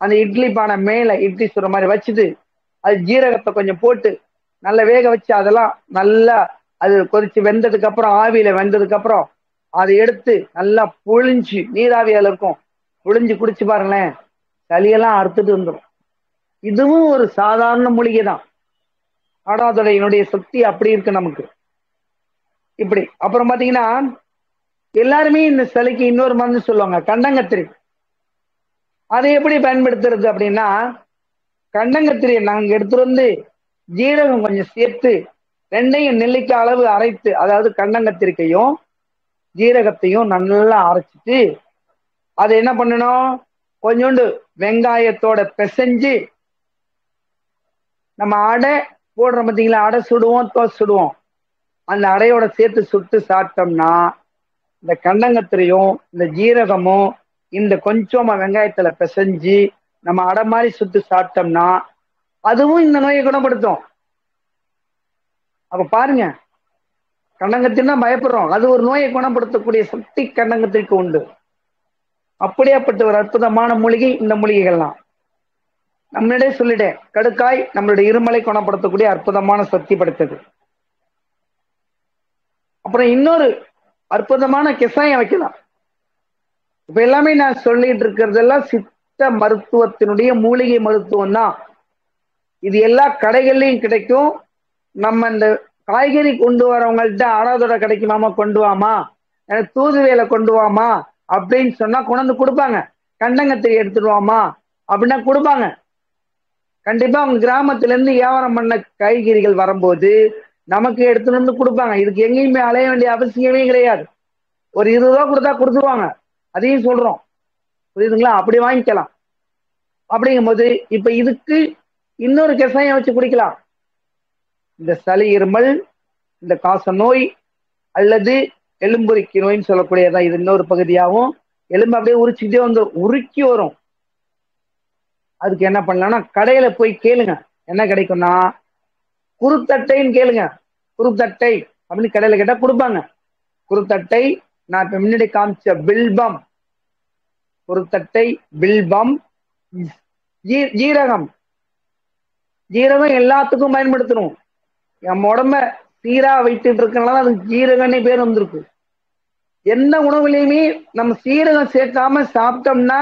அந்த இட்லி பானை மேல இட்லி சுடுற மாதிரி வச்சுட்டு அது ஜீரகத்தை கொஞ்சம் போட்டு நல்லா வேக வச்சு அதெல்லாம் நல்லா அது கொதிச்சு வெந்ததுக்கு அப்புறம் ஆவியில வெந்ததுக்கு அப்புறம் அதை எடுத்து நல்லா புழிஞ்சு, நீராவியால இருக்கும், புழிஞ்சு குடிச்சு பாருங்களேன், சளியெல்லாம் அறுத்துட்டு வந்துடும். இதுவும் ஒரு சாதாரண மூலிகை தான். ஆடாதொடையினுடைய சக்தி அப்படி இருக்கு நமக்கு. இப்படி அப்புறம் பாத்தீங்கன்னா எல்லாருமே இந்த சளிக்கு இன்னொரு மருந்து சொல்லுவாங்க, கண்டங்கத்திரி. அதை எப்படி பயன்படுத்துறது அப்படின்னா, கண்டங்கத்திரியை நாங்க எடுத்துட்டு வந்து ஜீரகம் கொஞ்சம் சேர்த்து ரெண்டையும் நெல்லிக்காய் அளவு அரைத்து, அதாவது கண்டங்கத்திரிக்கையும் ஜீரகத்தையும் நல்லா அரைச்சிட்டு அதை என்ன பண்ணணும், கொஞ்சோண்டு வெங்காயத்தோட பிசைஞ்சு நம்ம அடை போடுறோம் பார்த்தீங்களா, அடை சுடுவோம், தோசை சுடுவோம், அந்த அடையோட சேர்த்து சுட்டு சாப்பிட்டோம்னா இந்த கண்டங்கத்திரியும் இந்த ஜீரகமும் இந்த கொஞ்சமா வெங்காயத்துல பிசைஞ்சு நம்ம அடை மாதிரி சுட்டு சாப்பிட்டோம்னா அதுவும் இந்த நோயை குணப்படுத்தும். அப்ப பாருங்க, கண்டங்கத்திரினா பயப்படுறோம், அது ஒரு நோயை குணப்படுத்தக்கூடிய சக்தி கண்டங்கத்திற்கு உண்டு. அப்படியாப்பட்ட ஒரு அற்புதமான மூலிகை இந்த மூலிகைகள்லாம். நம்மளிடையே சொல்லிட்டேன், கடுக்காய் நம்மளுடைய இருமலை குணப்படுத்தக்கூடிய அற்புதமான சக்தி படைத்தது. அப்புறம் இன்னொரு அற்புதமான கெசாயம் வைக்கலாம். இப்ப எல்லாமே நான் சொல்லிட்டு இருக்கிறதெல்லாம் சித்த மருத்துவத்தினுடைய மூலிகை மருத்துவம் தான். இது எல்லா கடைகள்லையும் கிடைக்கும். நம்ம இந்த காய்கறி கொண்டு வரவங்கள்ட்ட ஆடாதோட கிடைக்குமாமா, கொண்டு வாமா, எனக்கு தூதுவேலை கொண்டு வாமா அப்படின்னு சொன்னா கொண்டு கொடுப்பாங்க. கண்டங்கத்திரி எடுத்துட்டு வாமா அப்படின்னா கொடுப்பாங்க. கண்டிப்பா அவங்க கிராமத்துல இருந்து வியாபாரம் பண்ண காய்கறிகள் வரும்போது நமக்கு எடுத்துட்டு வந்து கொடுப்பாங்க. இதுக்கு எங்கேயுமே அலைய வேண்டிய அவசியமே கிடையாது. ஒரு 20 ரூபா கொடுத்தா கொடுத்துருவாங்க. அதையும் சொல்றோம், புரியுதுங்களா? அப்படி வாங்கிக்கலாம். அப்படிங்கும்போது இப்ப இதுக்கு இன்னொரு கஷாயம் வச்சு குடிக்கலாம். இந்த சளி இருமல், இந்த காச நோய் அல்லது எலும்புரிக்கி நோயின்னு சொல்லக்கூடியதான் இது இன்னொரு பகுதியாகவும். எலும்பு அப்படியே உரிச்சுக்கிட்டே வந்து உருக்கி வரும். அதுக்கு என்ன பண்ணலாம்னா கடையில போய் கேளுங்க, என்ன கிடைக்கும்னா குருத்தட்டைன்னு கேளுங்க. குருத்தட்டை அப்படின்னு கடையில கேட்டா கொடுப்பாங்க. குருத்தட்டை, நான் இப்ப முன்னாடி காமிச்ச பில்பம், குருத்தட்டை, பில்பம், ஜீரகம். ஜீரகம் எல்லாத்துக்கும் பயன்படுத்தணும். நம்ம உடம்ப சீரா வைத்துட்டு இருக்கனால அதுக்கு ஜீரகம்னே பேர் வந்திருக்கு. எந்த உணவுலையுமே நம்ம சீரகம் சேர்க்காம சாப்பிட்டோம்னா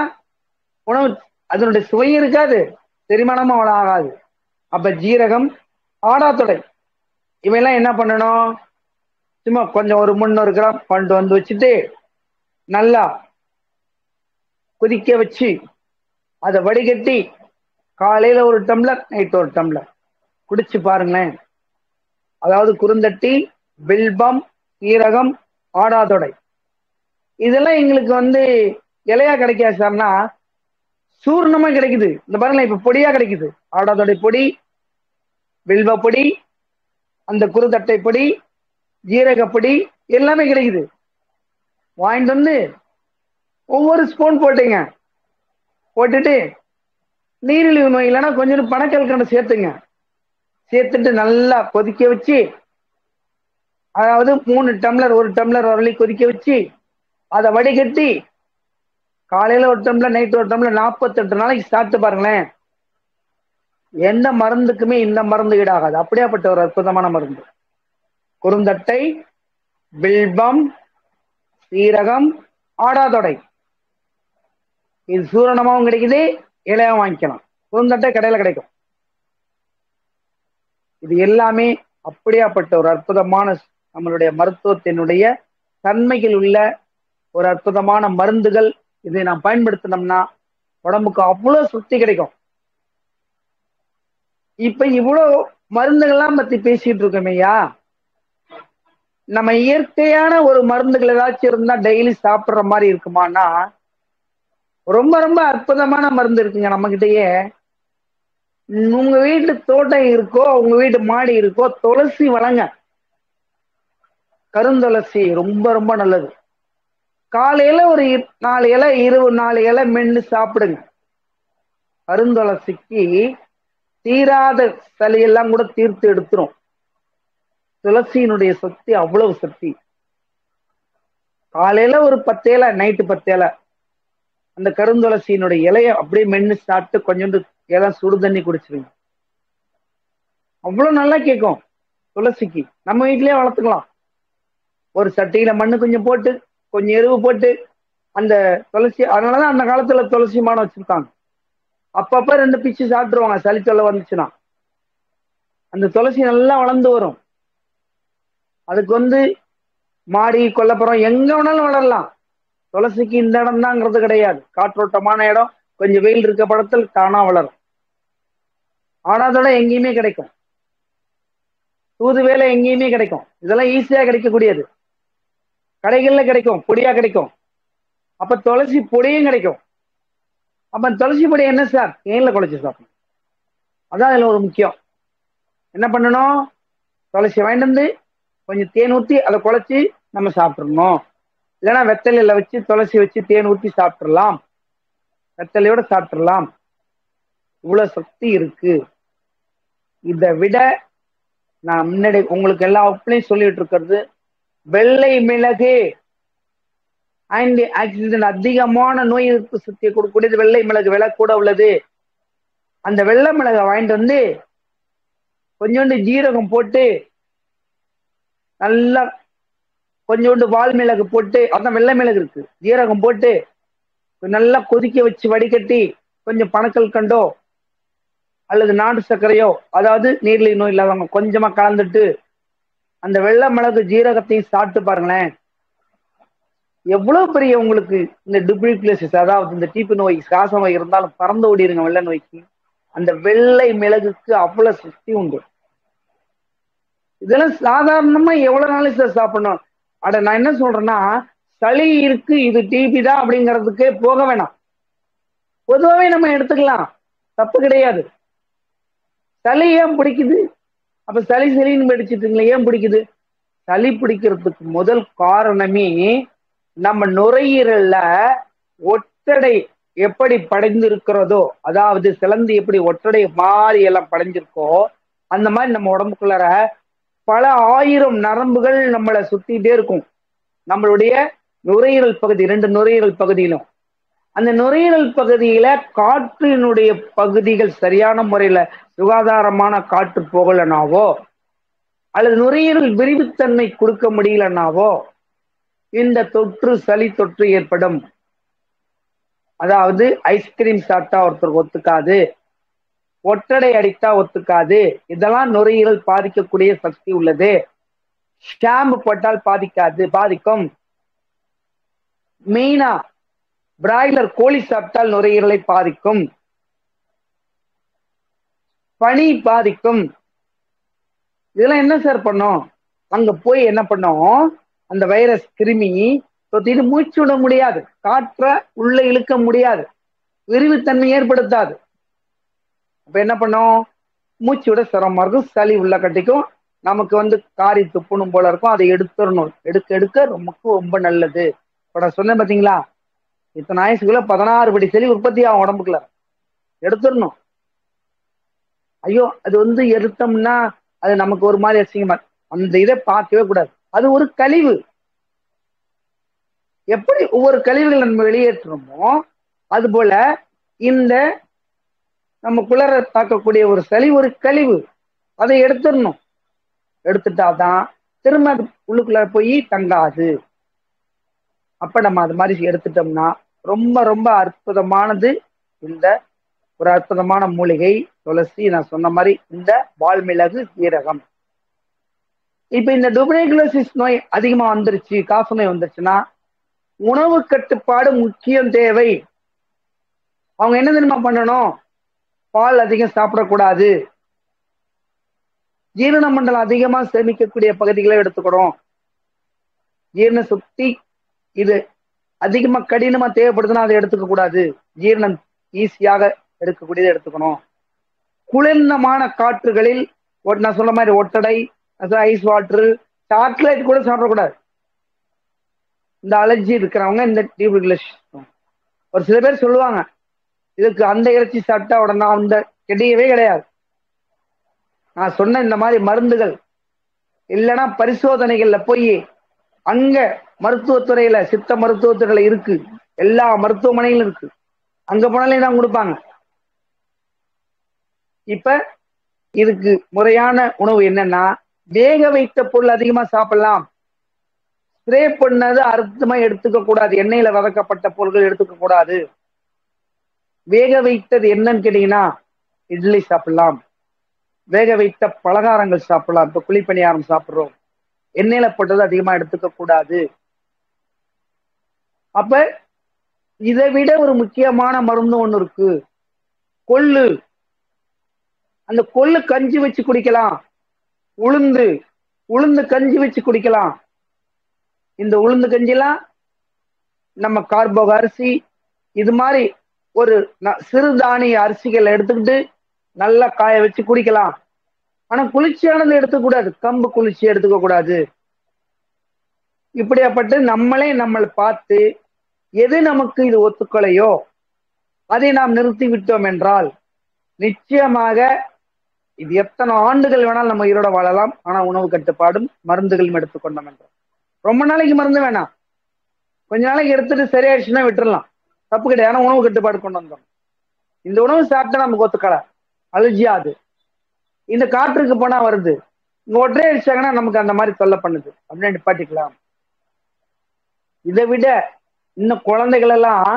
உணவு அதனுடைய சுவை இருக்காது, செரிமானமும் அவ்வளவு ஆகாது. அப்ப ஜீரகம், ஆடாத்தொடை இவையெல்லாம் என்ன பண்ணணும், சும்மா கொஞ்சம் ஒரு 300 கிராம் கொண்டு வந்து வச்சுட்டு நல்லா கொதிக்க வச்சு அதை வடிகட்டி காலையில ஒரு டம்ளர், நைட் ஒரு டம்ளர் குடிச்சு பாருங்களேன். அதாவது குறுந்தட்டி, பில்பம், சீரகம், ஆடாதொடை இதெல்லாம் எங்களுக்கு இலையா கிடைக்காது சார்னா சூர்ணமா கிடைக்குது. இந்த பாருங்களேன், இப்ப பொடியா கிடைக்குது. ஆடாதொடை பொடி, பில்வ பொடி, அந்த குறுந்தட்டை பொடி, ஜீரகப்பொடி எல்லாமே கிடைக்குது. வாங்கிட்டு வந்து ஒவ்வொரு ஸ்பூன் போட்டுங்க. போட்டுட்டு நீரிழிவு நோய் இல்லைன்னா கொஞ்சம் பனக்கல்கண்டு சேர்த்துங்க. சேர்த்துட்டு நல்லா கொதிக்க வச்சு, அதாவது 3 டம்ளர் 1 டம்ளர் வரலையும் கொதிக்க வச்சு அதை வடிகட்டி காலையில ஒரு டம்ளர், நைட் ஒரு டம்ளர் 48 நாளைக்கு சாப்பிட்டு பாருங்களேன். எந்த மருந்துக்குமே இந்த மருந்து ஈடாகாது. அப்படியாப்பட்ட ஒரு அற்புதமான மருந்து. குறுந்தட்டை, பில்பம், சீரகம், ஆடாதொடை இது சூரணமாவும் கிடைக்குது, இலையாவும் வாங்கிக்கலாம். குறுந்தட்டை கடையில கிடைக்கும். இது எல்லாமே அப்படியாப்பட்ட ஒரு அற்புதமான நம்மளுடைய மருத்துவத்தினுடைய தன்மைகள் உள்ள ஒரு அற்புதமான மருந்துகள். இதை நாம் பயன்படுத்தினோம்னா உடம்புக்கு அவ்வளவு சக்தி கிடைக்கும். இப்ப இவ்வளவு மருந்துகள்லாம் பத்தி பேசிட்டு இருக்கோம் ஐயா. நம்ம இயற்கையான ஒரு மருந்துகள் ஏதாச்சும் இருந்தா டெய்லி சாப்பிடுற மாதிரி இருக்குமானா ரொம்ப ரொம்ப அற்புதமான மருந்து இருக்குங்க நம்ம கிட்டயே. உங்க வீட்டு தோட்டம் இருக்கோ, உங்க வீட்டு மாடி இருக்கோ, துளசி வளங்க. கருந்துளசி ரொம்ப ரொம்ப நல்லது. காலையில ஒரு 4 இலை, இரவு 4 இலை மென்னு சாப்பிடுங்க. கருந்துளசிக்கு தீராத சளியெல்லாம் கூட தீர்த்து எடுத்துரும். துளசியினுடைய சக்தி அவ்வளவு சக்தி. காலையில ஒரு 10 இலை, நைட்டு 10 இலை. அந்த கருந்துளசியினுடைய இலைய அப்படியே மென்னு சாப்பிட்டு கொஞ்சோண்டு இலை சுடு தண்ணி குடிச்சிருங்க. அவ்வளவு நல்லா கேட்கும். துளசிக்கு நம்ம வீட்லயே வளர்த்துக்கலாம். ஒரு சட்டியில மண்ணு கொஞ்சம் போட்டு, கொஞ்சம் எருவு போட்டு, அந்த துளசி, அதனாலதான் அந்த காலத்துல துளசி மாடம் வச்சிருக்காங்க. அப்பப்ப 2 பிச்சு சாப்பிட்டுருவாங்க சளி தொல்லை வந்துச்சுன்னா. அந்த துளசி நல்லா வளர்ந்து வரும். அதுக்கு மாடி, கொல்லப்புறம் எங்க வேணாலும் வளரலாம். துளசிக்கு இந்த இடம் தாங்கிறது கிடையாது. காற்றோட்டமான இடம், கொஞ்சம் வெயில் இருக்க படத்தில் தானா வளரும். ஆனாதோட எங்கேயுமே கிடைக்கும். தூது வேலை எங்கேயுமே கிடைக்கும். இதெல்லாம் ஈஸியா கிடைக்கக்கூடியது. கடைகள்ல கிடைக்கும், பொடியா கிடைக்கும். அப்ப துளசி பொடியும் கிடைக்கும். அப்ப துளசி பொடி என்ன சார்? தேன்ல குழைச்சு சாப்பிடணும். அதான் இதுல ஒரு முக்கியம். என்ன பண்ணணும்? துளசி வாங்கிட்டு வந்து கொஞ்சம் தேன் ஊற்றி அதை குழைச்சி நம்ம சாப்பிட்றணும். இல்லைன்னா வெத்தலையில வச்சு துளசி வச்சு தேன் ஊற்றி சாப்பிட்றலாம். வெத்தலையோட சாப்பிட்றலாம். இவ்வளவு சக்தி இருக்கு. இதை விட நான் முன்னாடி உங்களுக்கு எல்லா ஒப்பனையும் சொல்லிட்டு இருக்கிறது, வெள்ளை மிளகு ஆன்டி ஆக்சிடென்ட், அதிகமான நோய் எதிர்ப்பு சக்தியை கொடுக்கக்கூடியது வெள்ளை மிளகு. விலை கூட உள்ளது. அந்த வெள்ளை மிளகை வாங்கிட்டு வந்து கொஞ்சோண்டு ஜீரகம் போட்டு, நல்லா கொஞ்சோண்டு வால் மிளகு போட்டு, அதான் வெள்ளை மிளகு இருக்கு, ஜீரகம் போட்டு நல்லா கொதிக்க வச்சு வடிகட்டி கொஞ்சம் பனக்கல் கண்டோ அல்லது நாட்டு சர்க்கரையோ, அதாவது நீரிழிவு நோய் இல்லாதவங்க கொஞ்சமா கலந்துட்டு அந்த வெள்ளை மிளகு ஜீரகத்தையும் சாப்பிட்டு பாருங்களேன். எவ்வளவு பெரிய உங்களுக்கு இந்த டியூபர்குலோசிஸ், அதாவது இந்த டிபி நோய், காச நோய் இருந்தாலும் பறந்து ஓடிடுங்க. வெள்ளை நோய்க்கு அந்த வெள்ளை மிளகுக்கு அவ்வளவு சக்தி உண்டு. இதெல்லாம் சாதாரணமா எவ்வளவு நாளைக்கு சார் சாப்பிடணும்? அட நான் என்ன சொல்றேன்னா, சளி இருக்கு, இது டிபி தான் அப்படிங்கிறதுக்கு போக வேணாம். பொதுவாகவே நம்ம எடுத்துக்கலாம், தப்பு கிடையாது. சளி ஏன் பிடிக்குது? அப்ப சளின்னு படிச்சுட்டுங்களா? ஏன் பிடிக்குது? சளி பிடிக்கிறதுக்கு முதல் காரணமே நம்ம நுரையீரல்ல ஒட்டடை எப்படி படைந்திருக்கிறதோ, அதாவது சிலந்து எப்படி ஒட்டடை மாறி எல்லாம் படைஞ்சிருக்கோ, அந்த மாதிரி நம்ம உடம்புக்குள்ளார பல ஆயிரம் நரம்புகள் நம்மளை சுத்திட்டே இருக்கும். நம்மளுடைய நுரையீரல் பகுதி, 2 நுரையீரல் பகுதியிலும். அந்த நுரையீரல் பகுதியில காற்றினுடைய பகுதிகள் சரியான முறையில சுகாதாரமான காற்று போகலனாவோ, அல்லது நுரையீரல் விரிவுத்தன்மை கொடுக்க முடியலனாவோ இந்த தொற்று, சளி தொற்று ஏற்படும். அதாவது ஐஸ்கிரீம் சாப்பிட்டா ஒருத்தருக்கு ஒத்துக்காது, ஒட்டடை அடித்தா ஒத்துக்காது. இதெல்லாம் நுரையீரல் பாதிக்கக்கூடிய சக்தி உள்ளது. ஷாம்பு போட்டால் பாதிக்கும். மெயினா பிராய்லர் கோழி சாப்பிட்டால் நுரையீரலை பாதிக்கும், பனி பாதிக்கும். இதெல்லாம் என்ன சார் பண்ணும்? அங்க போய் என்ன பண்ணும்? அந்த வைரஸ் கிருமி தொத்திட்டு மூச்சு விட முடியாது, காற்ற உள்ள இழுக்க முடியாது, விரிவுத்தன்மை ஏற்படுத்தாது. அப்ப என்ன பண்ணும்? மூச்சு விட சிரமமா இருக்கும், சளி உள்ள கட்டிக்கும், நமக்கு காரி துப்புணும் போல இருக்கும். அதை எடுத்துடணும். எடுக்க ரொம்ப நல்லது. இப்ப நான் சொன்னேன் பாத்தீங்களா, இத்தனை ஆயுசுக்குள்ள 16 படி சளி உற்பத்தி ஆகும் உடம்புக்குள்ள. எடுத்துடணும். ஐயோ அது எடுத்தோம்னா அது நமக்கு ஒரு மாதிரி அசிங்கமா, அந்த இதை பார்க்கவே கூடாது. அது ஒரு கழிவு. எப்படி ஒவ்வொரு கழிவுகளை நம்ம வெளியேற்றுறோமோ அது போல இந்த நம்ம குளர தாக்கக்கூடிய ஒரு சளி ஒரு கழிவு. அதை எடுத்துடணும். எடுத்துட்டாதான் திரும்ப உள்ளுக்குள்ள போய் தங்காது. அப்ப நம்ம அது மாதிரி எடுத்துட்டோம்னா ரொம்ப ரொம்ப அற்புதமானது இந்த ஒரு அற்புதமான மூலிகை துளசி. நான் சொன்ன மாதிரி இந்த வால்மிளகு, ஜீரகம். இப்ப இந்த டியூபர்குலோசிஸ் நோய் அதிகமா வந்துருச்சு, காசநோய் வந்துருச்சுன்னா உணவு கட்டுப்பாடு முக்கியம் தேவை. அவங்க என்ன தெரியுமா பண்ணணும்? பால் அதிகம் சாப்பிடக்கூடாது, ஜீரண மண்டலம் அதிகமா சேமிக்கக்கூடிய பகுதிகளை எடுத்துக்கணும். ஜீரண சக்தி இது அதிகமா கடினமா தேவைப்படுதுன்னா அதை எடுத்துக்க கூடாது. ஜீரணம் ஈஸியாக எடுக்கக்கூடியதை எடுத்துக்கணும். குளிர்ந்தமான காற்றுகளில் நான் சொன்ன மாதிரி ஒட்டடை, ஐஸ் வாட்டர், சாக்லேட் கூட சாப்பிடக்கூடாது. இந்த அலர்ஜி இருக்கிறவங்க இந்த டீப்ரிகுலேஷன். ஒரு சில பேர் சொல்லுவாங்க இதுக்கு அந்த இறைச்சி சாப்பிட்டா உடனே அந்த கிடையவே கிடையாது. நான் சொன்ன இந்த மாதிரி மருந்துகள் இல்லைன்னா பரிசோதனைகள்ல போய் அங்க மருத்துவத்துறையில சித்த மருத்துவத்துறையில இருக்கு, எல்லா மருத்துவமனையிலும் இருக்கு, அங்க போனாலே தான் கொடுப்பாங்க. இப்ப இதுக்கு முறையான உணவு என்னன்னா, வேக வைத்த பொருள் அதிகமா சாப்பிடலாம். ஸ்ப்ரே பண்ணது அர்த்தமா எடுத்துக்க கூடாது. எண்ணெயில வதக்கப்பட்ட பொருட்கள் எடுத்துக்க கூடாது. வேக வைத்தது என்னன்னு கேட்டீங்கன்னா, இட்லி சாப்பிடலாம், வேக வைத்த பலகாரங்கள் சாப்பிடலாம். இப்ப குழிப்பணியாரம் சாப்பிடுறோம், எண்ணெயில போட்டது அதிகமா எடுத்துக்க கூடாது. அப்ப இதை விட ஒரு முக்கியமான மருந்து ஒண்ணு இருக்கு, கொள்ளு. அந்த கொள்ளு கஞ்சி வச்சு குடிக்கலாம். உளுந்து கஞ்சி வச்சு குடிக்கலாம். இந்த உளுந்து கஞ்சிலாம் நம்ம கார்போக அரிசி இது மாதிரி ஒரு சிறுதானிய அரிசிகள் எடுத்துக்கிட்டு நல்லா காய வச்சு குடிக்கலாம். ஆனா குளிர்ச்சியானது எடுத்துக்கூடாது, கம்பு குளிர்ச்சி எடுத்துக்க கூடாது. இப்படியாப்பட்டு நம்மளை பார்த்து எது நமக்கு இது ஒத்துக்கலையோ அதை நாம் நிறுத்தி விட்டோம் என்றால் நிச்சயமாக இது எத்தனை ஆண்டுகள் வேணாலும் நம்ம உயிரோட வாழலாம். ஆனா உணவு கட்டுப்பாடும் மருந்துகளும் எடுத்துக்கொண்டோம் என்றால் ரொம்ப நாளைக்கு மருந்து வேணாம், கொஞ்ச நாளைக்கு எடுத்துட்டு சரியாயிடுச்சுன்னா விட்டுறலாம், தப்பு கிடையாது. ஆனா உணவு கட்டுப்பாடு கொண்டு வந்தோம். இந்த உணவு சாப்பிட்டா நமக்கு ஒத்துக்கலை, அலர்ஜியாது. இந்த காற்றுக்கு போனா வருது, இங்க ஒற்றை அடிச்சாங்கன்னா நமக்கு அந்த மாதிரி தொல்லை பண்ணுது அப்படின்னு நிப்பாட்டிக்கலாம். இதை விட இன்னும் குழந்தைகள் எல்லாம்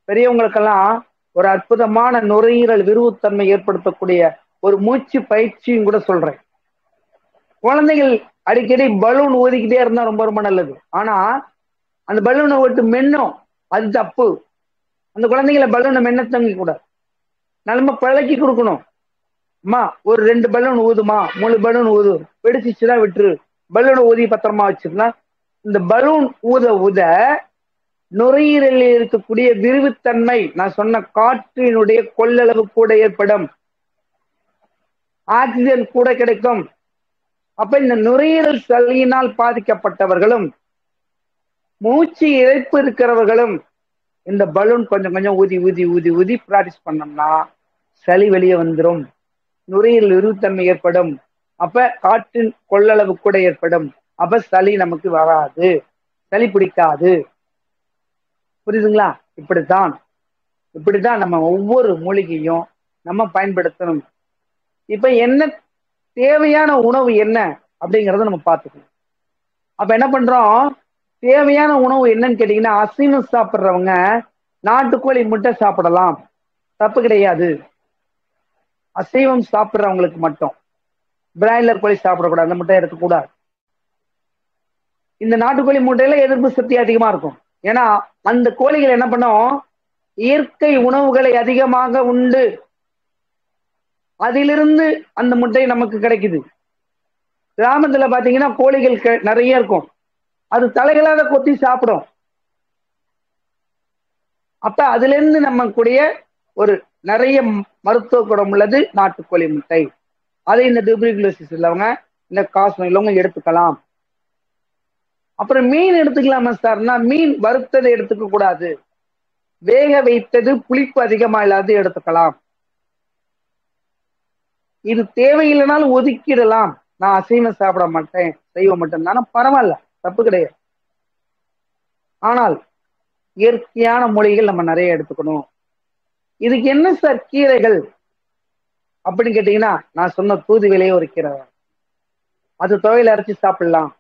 பெரியவங்களுக்கெல்லாம் ஒரு அற்புதமான நுரையீரல் விரிவுத்தன்மை ஏற்படுத்தக்கூடிய ஒரு மூச்சு பயிற்சியும் கூட சொல்றேன். குழந்தைகள் அடிக்கடி பலூன் ஊதிக்கிட்டே இருந்தா ரொம்ப ரொம்ப நல்லது. ஆனா அந்த பலூனை விட்டு மென்னும், அது தப்பு. அந்த குழந்தைகளை பலூனை மென்ன தங்கி கூட நம்ம பழக்கி கொடுக்கணும். அம்மா ஒரு 2 பலூன் ஊதுமா, 3 பலூன் ஊது, வெடிச்சிச்சுதான் விட்டுரு, பலூனை ஊதி பத்திரமா வச்சிருந்தா இந்த பலூன் ஊத நுரையீரலில் இருக்கக்கூடிய விரிவுத்தன்மை, நான் சொன்ன காற்றினுடைய கொள்ளளவு கூட ஏற்படும், ஆக்சிஜன் கூட கிடைக்கும். அப்ப இந்த நுரையீரல் சளியினால் பாதிக்கப்பட்டவர்களும் மூச்சு இழைப்பு இருக்கிறவர்களும் இந்த பலூன் கொஞ்சம் கொஞ்சம் ஊதி ஊதி ஊதி ஊதி பிராக்டிஸ் பண்ணோம்னா சளி வெளியே வந்துடும், நுரையீரல் விரிவுத்தன்மை ஏற்படும். அப்ப காற்றின் கொள்ளளவு கூட ஏற்படும். அப்ப சளி நமக்கு வராது, சளி பிடிக்காது. புரியுதுங்களா? இப்படித்தான் நம்ம ஒவ்வொரு மூலிகையும் நம்ம பயன்படுத்தணும். இப்ப என்ன தேவையான உணவு என்ன அப்படிங்கறத நம்ம பார்த்துக்கணும். அப்ப என்ன பண்றோம், தேவையான உணவு என்னன்னு கேட்டீங்கன்னா, அசைவம் சாப்பிட்றவங்க நாட்டுக்கோழி முட்டை சாப்பிடலாம், தப்பு கிடையாது. அசைவம் சாப்பிட்றவங்களுக்கு மட்டும் பிராய்லர் கோழி சாப்பிடக்கூடாது, அந்த முட்டை எடுக்கக்கூடாது. இந்த நாட்டுக்கோழி முட்டையில எதிர்ப்பு சக்தி அதிகமா இருக்கும். ஏன்னா அந்த கோழிகள் என்ன பண்ணும், இயற்கை உணவுகளை அதிகமாக உண்டு, அதிலிருந்து அந்த முட்டை நமக்கு கிடைக்குது. கிராமத்துல பாத்தீங்கன்னா கோழிகள் நிறைய இருக்கும், அது தலைகளாக கொத்தி சாப்பிடும். அப்ப அதுல இருந்து நம்ம கூடிய ஒரு நிறைய மருத்துவ குணம் உள்ளது நாட்டுக்கோழி முட்டை. அதை இந்த டியூபர்குலோசிஸ் உள்ளவங்க, இந்த காசு உள்ளவங்க எடுத்துக்கலாம். அப்புறம் மீன் எடுத்துக்கலாமா சார்னா, மீன் வறுத்ததை எடுத்துக்க கூடாது, வேக வைத்தது புளிப்பு அதிகமா இல்லாத எடுத்துக்கலாம். இது தேவையில்லைனாலும் ஒதுக்கிடலாம். நான் அசைவம் சாப்பிட மாட்டேன், செய்வ மாட்டேன், பரவாயில்ல, தப்பு கிடையாது. ஆனால் இயற்கையான மூலிகைகள் நம்ம நிறைய எடுத்துக்கணும். இதுக்கு என்ன சார் கீரைகள் அப்படின்னு கேட்டீங்கன்னா, நான் சொன்ன தூதுவளையே ஒரு கீரை, அது துவையில அரைச்சி சாப்பிடலாம்.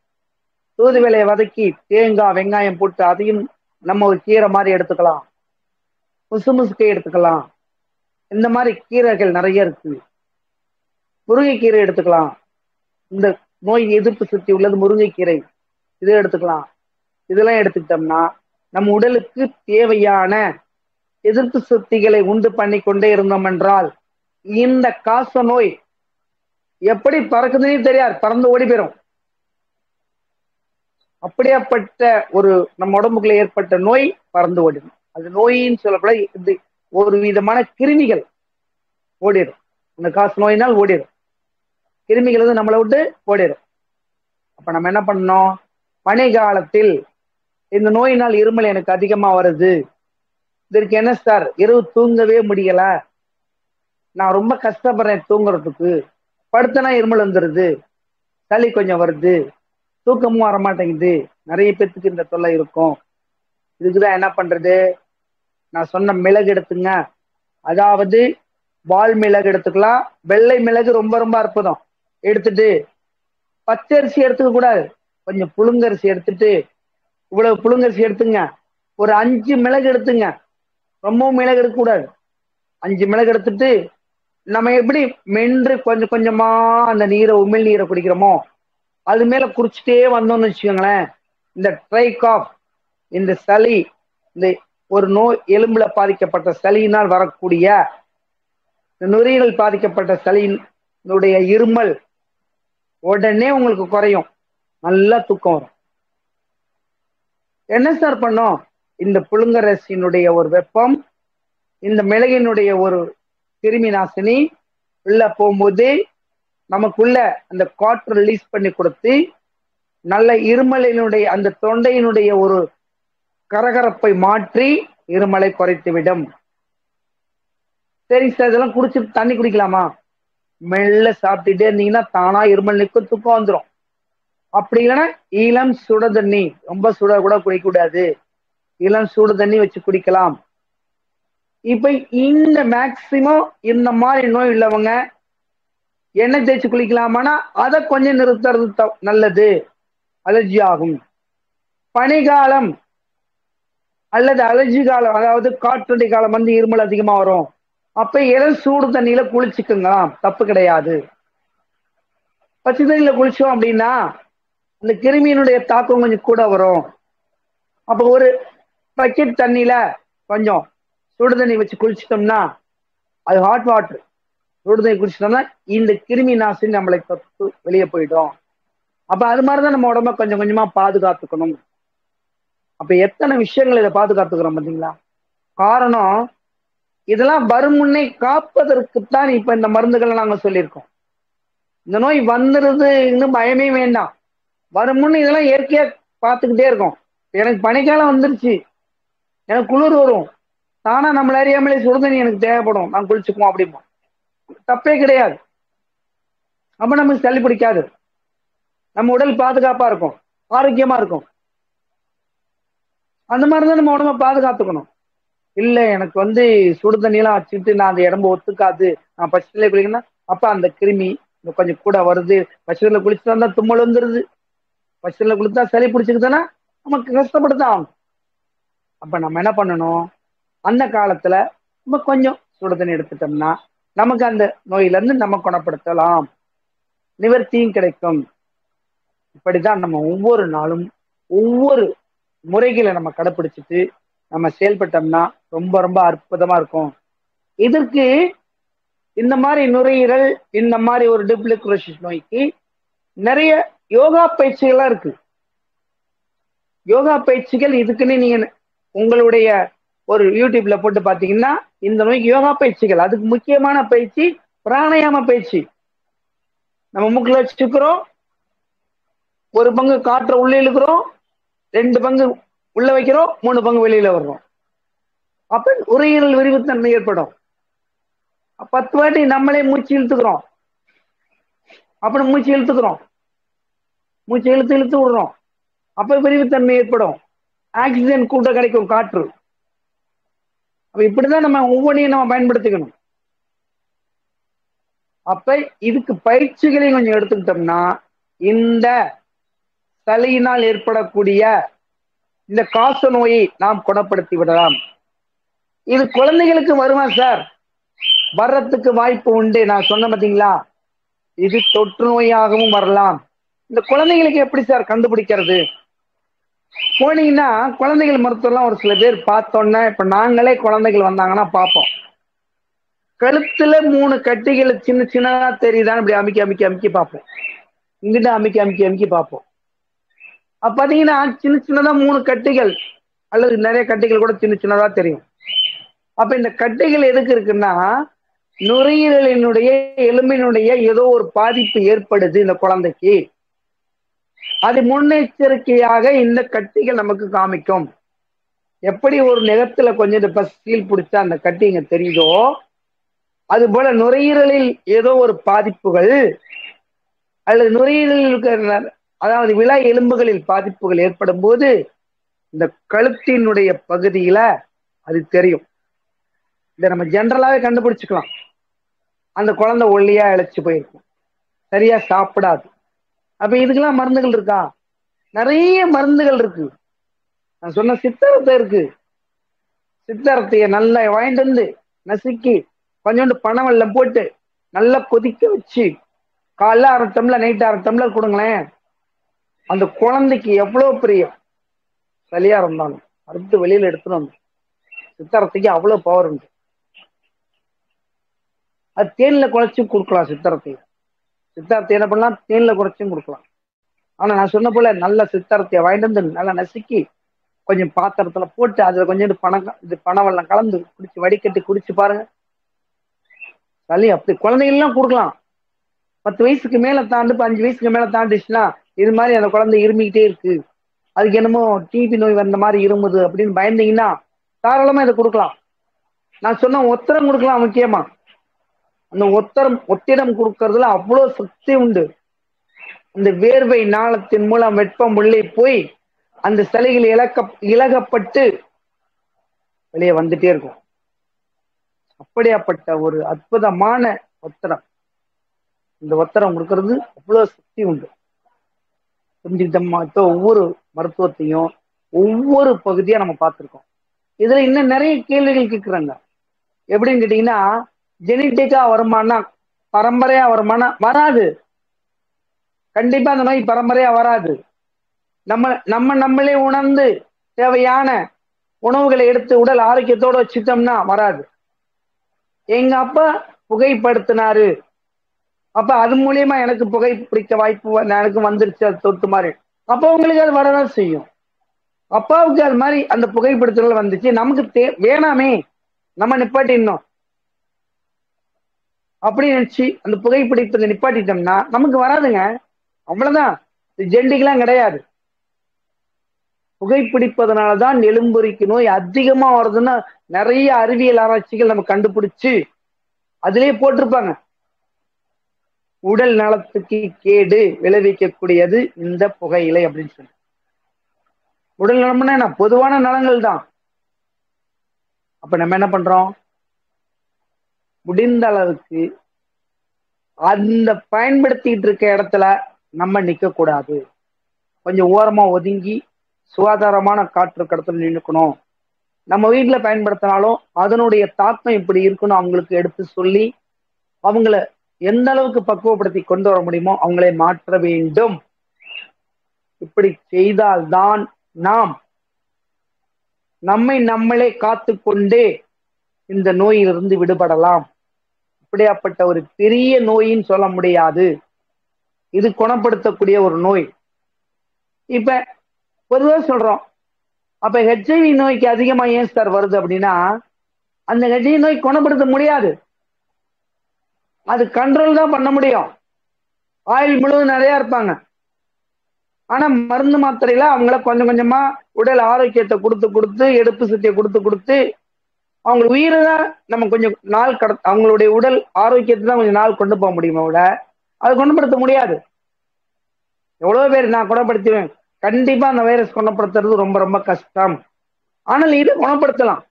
தூதுவளையை வதக்கி தேங்காய் வெங்காயம் போட்டு அதையும் நம்ம ஒரு கீரை மாதிரி எடுத்துக்கலாம். முசுமுசுக்கை எடுத்துக்கலாம். இந்த மாதிரி கீரைகள் நிறைய இருக்கு. முருங்கைக்கீரை எடுத்துக்கலாம், இந்த நோய் எதிர்ப்பு சக்தி உள்ளது முருங்கைக்கீரை, இதை எடுத்துக்கலாம். இதெல்லாம் எடுத்துக்கிட்டோம்னா நம்ம உடலுக்கு தேவையான எதிர்ப்பு சக்திகளை உண்டு பண்ணி கொண்டே இருந்தோம் என்றால் இந்த காச நோய் எப்படி பறக்குதுன்னே தெரியாது, பறந்து ஓடி போயிடும். அப்படியாப்பட்ட ஒரு நம்ம உடம்புக்குள்ள ஏற்பட்ட நோய் பறந்து ஓடிடும். அது நோயின்னு சொல்லக்கூட இது ஒரு விதமான கிருமிகள் ஓடிடும். இந்த காசு நோயினால் ஓடிடும். கிருமிகள் வந்து நம்மளை விட்டு ஓடிடும். அப்ப நம்ம என்ன பண்ணோம்? பனி காலத்தில் இந்த நோயினால் இருமல் எனக்கு அதிகமா வருது, இதற்கு என்ன சார்? இரவு தூங்கவே முடியல, நான் ரொம்ப கஷ்டப்படுறேன் தூங்குறதுக்கு, படுத்தனா இருமல் வந்துருது, சளி கொஞ்சம் வருது, தூக்கமும் வரமாட்டேங்குது. நிறைய பேத்துக்கு இந்த தொல்லை இருக்கும். இதுக்குதான் என்ன பண்றது? நான் சொன்ன மிளகு எடுத்துங்க. அதாவது வால் மிளகு எடுத்துக்கலாம். வெள்ளை மிளகு ரொம்ப ரொம்ப அற்புதம். எடுத்துட்டு பச்சரிசி எடுத்துக்க கூடாது, கொஞ்சம் புழுங்கரிசி எடுத்துட்டு, இவ்வளவு புழுங்கரிசி எடுத்துங்க. ஒரு 5 மிளகு எடுத்துங்க, ரொம்பவும் மிளகு எடுக்க கூடாது. 5 மிளகு எடுத்துட்டு, நம்ம எப்படி மென்று கொஞ்சம் கொஞ்சமா அந்த நீரை, உமிழ் நீரை குடிக்கிறோமோ அது மேல குடிச்சிட்டே வந்தோம்னு வச்சுக்கோங்களேன், இந்த ட்ரை காஃப், இந்த சளி, இந்த ஒரு நோய், எலும்புல பாதிக்கப்பட்ட சளியினால் வரக்கூடிய நுரையீரல் பாதிக்கப்பட்ட சளியினுடைய இருமல் உடனே உங்களுக்கு குறையும். நல்லா தூக்கம் வரும். என்ன சார் பண்ணோம்? இந்த புழுங்கரசியினுடைய ஒரு வெப்பம், இந்த மிளகினுடைய ஒரு கிருமி நாசினி உள்ள போகும்போது நமக்குள்ள அந்த காற்று ரிலீஸ் பண்ணி கொடுத்து நல்ல இருமலினுடைய அந்த தொண்டையினுடைய ஒரு கரகரப்பை மாற்றி இருமலை குறைத்து விடும். சரி சார், இதெல்லாம் குடிச்சிட்டு தண்ணி குடிக்கலாமா? மெல்ல சாப்பிட்டுட்டே இருந்தீங்கன்னா தானா இருமல் நிற்கும், தூக்கம் வந்துடும். அப்படி இல்லைன்னா இளம் சுட தண்ணி, ரொம்ப சுட கூட குடிக்க கூடாது, இளம் சுடு தண்ணி வச்சு குடிக்கலாம். இப்ப இந்த மேக்சிமம் இந்த மாதிரி நோய் உள்ளவங்க எண்ணெய் தேய்ச்சி குளிக்கலாமானா அதை கொஞ்சம் நிறுத்துறது நல்லது, அலர்ஜி ஆகும். பனிகாலம் அல்லது அலர்ஜி காலம், அதாவது காற்றடி காலம் வந்து இருமல் அதிகமா வரும், அப்ப இளம் சூடு தண்ணியில குளிச்சுக்குங்களாம், தப்பு கிடையாது. பச்சை தண்ணியில குளிச்சோம் அப்படின்னா அந்த கிருமியினுடைய தாக்கம் கொஞ்சம் கூட வரும். அப்போ ஒரு பக்கெட் தண்ணியில கொஞ்சம் சுடு தண்ணி வச்சு குளிச்சிட்டோம்னா, அது ஹாட் வாட்டர், சுடு தண்ணி குளிச்சிட்டோம்னா இந்த கிருமி நாசினி நம்மளை தொட்டு வெளியே போயிடும். அப்ப அது மாதிரிதான் நம்ம உடம்ப கொஞ்சம் கொஞ்சமா பாதுகாத்துக்கணும். அப்ப எத்தனை விஷயங்கள் இதை பாதுகாத்துக்கிறோம் பார்த்தீங்களா? காரணம், இதெல்லாம் வரும் முன்னே காப்பதற்குத்தான் இப்ப இந்த மருந்துகளை நாங்க சொல்லியிருக்கோம். இந்த நோய் வந்துருது இன்னும் பயமே வேண்டாம். வரும் முன்னே இதெல்லாம் இயற்கையா பார்த்துக்கிட்டே இருக்கும். எனக்கு பனிக்காலம் வந்துருச்சு, எனக்கு குளிர் வரும், தானா நம்மள அறியாமலே சுடுதண்ணி எனக்கு தேவைப்படும், நான் குளிச்சுக்குவோம் அப்படிம்போம். தப்பே கிடையாது. அப்ப நமக்கு சளி பிடிக்காது, நம்ம உடல் பாதுகாப்பா இருக்கும், ஆரோக்கியமா இருக்கும். அந்த மாதிரிதான் நம்ம உடம்ப பாதுகாத்துக்கணும். இல்ல எனக்கு வந்து சுடு தண்ணியெல்லாம் வச்சுட்டு நான் அந்த இடம்பு ஒத்துக்காது, நான் பச்சையில குளிக்கணும்னா அப்ப அந்த கிருமி கொஞ்சம் கூட வருது. பச்சையில குளிச்சுட்டு வந்தா தும்மல் வந்துருது, பச்சையில குளித்தா சளி பிடிச்சிருக்குதுன்னா நமக்கு கஷ்டப்படுதான். அப்ப நம்ம என்ன பண்ணணும்? அந்த காலத்துல நம்ம கொஞ்சம் சுடு தண்ணி எடுத்துட்டோம்னா நமக்கு அந்த நோயில இருந்து நம்ம குணப்படுத்தலாம், நிவர்த்தியும் கிடைக்கும். இப்படிதான் நம்ம ஒவ்வொரு நாளும் ஒவ்வொரு முறைகளை நம்ம கடைப்பிடிச்சிட்டு நம்ம செயல்பட்டோம்னா ரொம்ப ரொம்ப அற்புதமா இருக்கும். இதற்கு இந்த மாதிரி நுரையீரல், இந்த மாதிரி ஒரு டிப்ளிகுலோசிஸ் நோய்க்கு நிறைய யோகா பயிற்சிகள்லாம் இருக்கு. யோகா பயிற்சிகள் இதுக்குன்னு நீங்க உங்களுடைய ஒரு யூடியூப்ல போட்டு பாத்தீங்கன்னா இந்த நோய்க்கு யோகா பயிற்சிகள், அதுக்கு முக்கியமான பயிற்சி பிராணாயாம பயிற்சி. நம்ம மூக்குல வச்சுக்கிறோம், ஒரு பங்கு காற்றை உள்ள இழுக்கிறோம், 2 பங்கு உள்ள வைக்கிறோம், 3 பங்கு வெளியில வர்றோம். அப்ப நுரையீரல் விரிவுத்தன்மை ஏற்படும். 10 வாட்டி நம்மளே மூச்சு இழுத்துக்கிறோம், அப்புறம் மூச்சு இழுத்துக்கிறோம், மூச்சு இழுத்து இழுத்து விடுறோம், அப்ப விரிவுத்தன்மை ஏற்படும், ஆக்சிஜன் கூட கிடைக்கும், காற்று. அப்ப இப்படிதான் நம்ம ஒவ்வொன்றையும் நம்ம பயன்படுத்திக்கணும். அப்ப இதுக்கு பயிற்சிகளையும் கொஞ்சம் எடுத்துக்கிட்டோம்னா இந்த சளியினால் ஏற்படக்கூடிய இந்த காச நோயை நாம் குணப்படுத்தி விடலாம். இது குழந்தைகளுக்கு வருமா சார்? வர்றதுக்கு வாய்ப்பு உண்டு. நான் சொன்ன பார்த்தீங்களா, இது தொற்று நோயாகவும் வரலாம். இந்த குழந்தைகளுக்கு எப்படி சார் கண்டுபிடிக்கிறது? போனீங்கன்னா குழந்தைகள் மருத்துவம்லாம் ஒரு சில பேர் பார்த்தோன்னா, இப்ப நாங்களே குழந்தைகள் வந்தாங்கன்னா பார்ப்போம், கழுத்துல 3 கட்டிகள் சின்ன சின்னதா தெரியுதான்னு இப்படி அமுக்கி அமுக்கி அமுக்கி பார்ப்போம், இங்கிட்ட அமுக்கி அமுக்கி அமுக்கி பார்ப்போம். அப்ப பாத்தீங்கன்னா சின்ன சின்னதா 3 கட்டிகள் அல்லது நிறைய கட்டிகள் கூட சின்ன சின்னதா தெரியும். அப்ப இந்த கட்டிகள் எதுக்கு இருக்குன்னா, நுரையீரலினுடைய எலும்பினுடைய ஏதோ ஒரு பாதிப்பு ஏற்படுது இந்த குழந்தைக்கு, அது முன்னெச்சரிக்கையாக இந்த கட்டிகள் நமக்கு காமிக்கும். எப்படி ஒரு நிலத்துல கொஞ்சம் சீல் பிடிச்சா அந்த கட்டி இங்க தெரியுதோ, அது போல நுரையீரலில் ஏதோ ஒரு பாதிப்புகள் அல்லது நுரையீரலில் இருக்கிற அதாவது விலா எலும்புகளில் பாதிப்புகள் ஏற்படும் போது இந்த கழுத்தினுடைய பகுதியில அது தெரியும். இதை நம்ம ஜென்ரலாவே கண்டுபிடிச்சுக்கலாம். அந்த குழந்தை ஒல்லியா இழைச்சு போயிருக்கும், சரியா சாப்பிடாது. அப்ப இதுக்கெல்லாம் மருந்துகள் இருக்கா? நிறைய மருந்துகள் இருக்கு. நான் சொன்ன சித்தரத்தை இருக்கு. சித்தரத்தைய நல்லா வாங்கிட்டு வந்து நசுக்கி கொஞ்சோண்டு பனவெல்லம் போட்டு நல்லா கொதிக்க வச்சு காலைல 1/2 டம்ளர் நைட்டு 1/2 டம்ளர் கொடுங்களேன். அந்த குழந்தைக்கு எவ்வளவு பெரிய சளியா இருந்தாலும் அடுத்து வெளியில எடுத்துட்டு வந்து சித்தரத்தைக்கு அவ்வளவு பவர் உண்டு. அது தேன்ல குழைச்சும் கொடுக்கலாம். சித்தரத்தை என்ன பண்ணலாம், தேன்ல குறைச்சும் கொடுக்கலாம். ஆனா நான் சொன்ன போல நல்ல சித்தரத்தைய வாங்கிட்டு வந்து நல்லா நசுக்கி கொஞ்சம் பாத்திரத்துல போட்டு அதுல கொஞ்சம் பனவெல்லம் கலந்து குடிச்சு வடிகட்டி குடிச்சு பாருங்க. சளி அப்படி குழந்தைகள்லாம் கொடுக்கலாம். 10 வயசுக்கு மேல தாண்டு 5 வயசுக்கு மேல தாண்டிச்சுன்னா இது மாதிரி அந்த குழந்தை இருமிக்கிட்டே இருக்கு, அதுக்கு என்னமோ டிபி நோய் வந்த மாதிரி இருமுது அப்படின்னு பயந்தீங்கன்னா தாராளமா இதை கொடுக்கலாம். நான் சொன்ன ஒத்தரம் கொடுக்கலாம். முக்கியமா அந்த ஒத்திடம் கொடுக்கறதுல அவ்வளவு சக்தி உண்டு. இந்த வேர்வை நாளத்தின் மூலம் வெப்பம் உள்ளே போய் அந்த சளிகள் இலகப்பட்டு வெளியே வந்துட்டே இருக்கும். அப்படியாப்பட்ட ஒரு அற்புதமான ஒத்தரம். இந்த ஒத்தரம் கொடுக்கறது அவ்வளவு சக்தி உண்டு. புரிஞ்சுக்கிட்டோமா? ஒவ்வொரு மருத்துவத்தையும் ஒவ்வொரு பகுதியா நம்ம பார்த்திருக்கோம். இதுல இன்னும் நிறைய கேள்விகள் கேட்கிறாங்க. எப்படின்னு கேட்டீங்கன்னா, ஜெனட்டிக்கா வருமானா, பரம்பரையா வருமானா? வராது. கண்டிப்பா அந்த நோய் பரம்பரையா வராது. நம்மளே உணர்ந்து தேவையான உணவுகளை எடுத்து உடல் ஆரோக்கியத்தோட வச்சுட்டோம்னா வராது. எங்க அப்பா புகைப்படுத்தினாரு, அப்ப அது மூலியமா எனக்கு புகை பிடிக்க வாய்ப்பு எனக்கு வந்துருச்சு, அது தொட்டு மாதிரி. அப்ப உங்களுக்கு அது வரதான் செய்யும். அப்பாவுக்கு அது மாதிரி அந்த புகைப்படுத்தல் வந்துச்சு, நமக்கு வேணாமே, நம்ம நிப்பாட்டிடணும் அப்படின்னு நினைச்சு அந்த புகைப்பிடிப்பதை நிப்பாட்டிட்டோம்னா நமக்கு வராதுங்க. அவ்வளவுதான். ஜெனடிக்லாம் கிடையாது. புகைப்பிடிப்பதனாலதான் எலும்புரிக்கு நோய் அதிகமா வருதுன்னா நிறைய அறிவியல் ஆராய்ச்சிகள் நம்ம கண்டுபிடிச்சு அதிலே போட்டிருப்பாங்க. உடல் நலத்துக்கு கேடு விளைவிக்கக்கூடியது இந்த புகையிலை அப்படின்னு சொல்லி. உடல் நலம்னா என்ன? பொதுவான நலங்கள் தான். அப்ப நம்ம என்ன பண்றோம்? முடிந்த அளவுக்கு அந்த பயன்படுத்திட்டு இருக்க இடத்துல நம்ம நிக்க கூடாது. கொஞ்சம் ஓரமா ஒதுங்கி சுகாதாரமான காற்று கடத்தல் நின்னுக்கணும். நம்ம வீட்டுல பயன்படுத்தினாலும் அதனுடைய தாக்கம் இப்படி இருக்குன்னு அவங்களுக்கு எடுத்து சொல்லி அவங்கள எந்த அளவுக்கு பக்குவப்படுத்தி கொண்டு வர முடியுமோ அவங்களை மாற்ற வேண்டும். இப்படி செய்தால்தான் நாம் நம்மளே காத்து கொண்டே இந்த நோயிலிருந்து விடுபடலாம். இப்படியாப்பட்ட ஒரு பெரிய நோயின்னு சொல்ல முடியாது, இது குணப்படுத்தக்கூடிய ஒரு நோய். இப்ப பொதுவா சொல்றோம், அப்ப ஹெச்ஐவி நோய்க்கு அதிகமா ஏன் சார் வருது அப்படின்னா, அந்த ஹெச்ஐவி நோய் குணப்படுத்த முடியாது, அது கண்ட்ரோல் தான் பண்ண முடியும். ஆயுள் முழுவதும் நிறைய இருப்பாங்க. ஆனா மருந்து மாத்திரையில அவங்கள கொஞ்சம் கொஞ்சமா உடல் ஆரோக்கியத்தை கொடுத்து எடுப்பு சக்தியை கொடுத்து அவங்க உயிரை தான் நம்ம கொஞ்சம் நாள் அவங்களுடைய உடல் ஆரோக்கியத்தை தான் கொஞ்சம் நாள் கொண்டு போக முடியுமா விட அது குணப்படுத்த முடியாது. எவ்வளவு பேர் நான் குணப்படுத்துவேன், கண்டிப்பா அந்த வைரஸ் குணப்படுத்துறது ரொம்ப ரொம்ப கஷ்டம். ஆனால் இது குணப்படுத்தலாம்.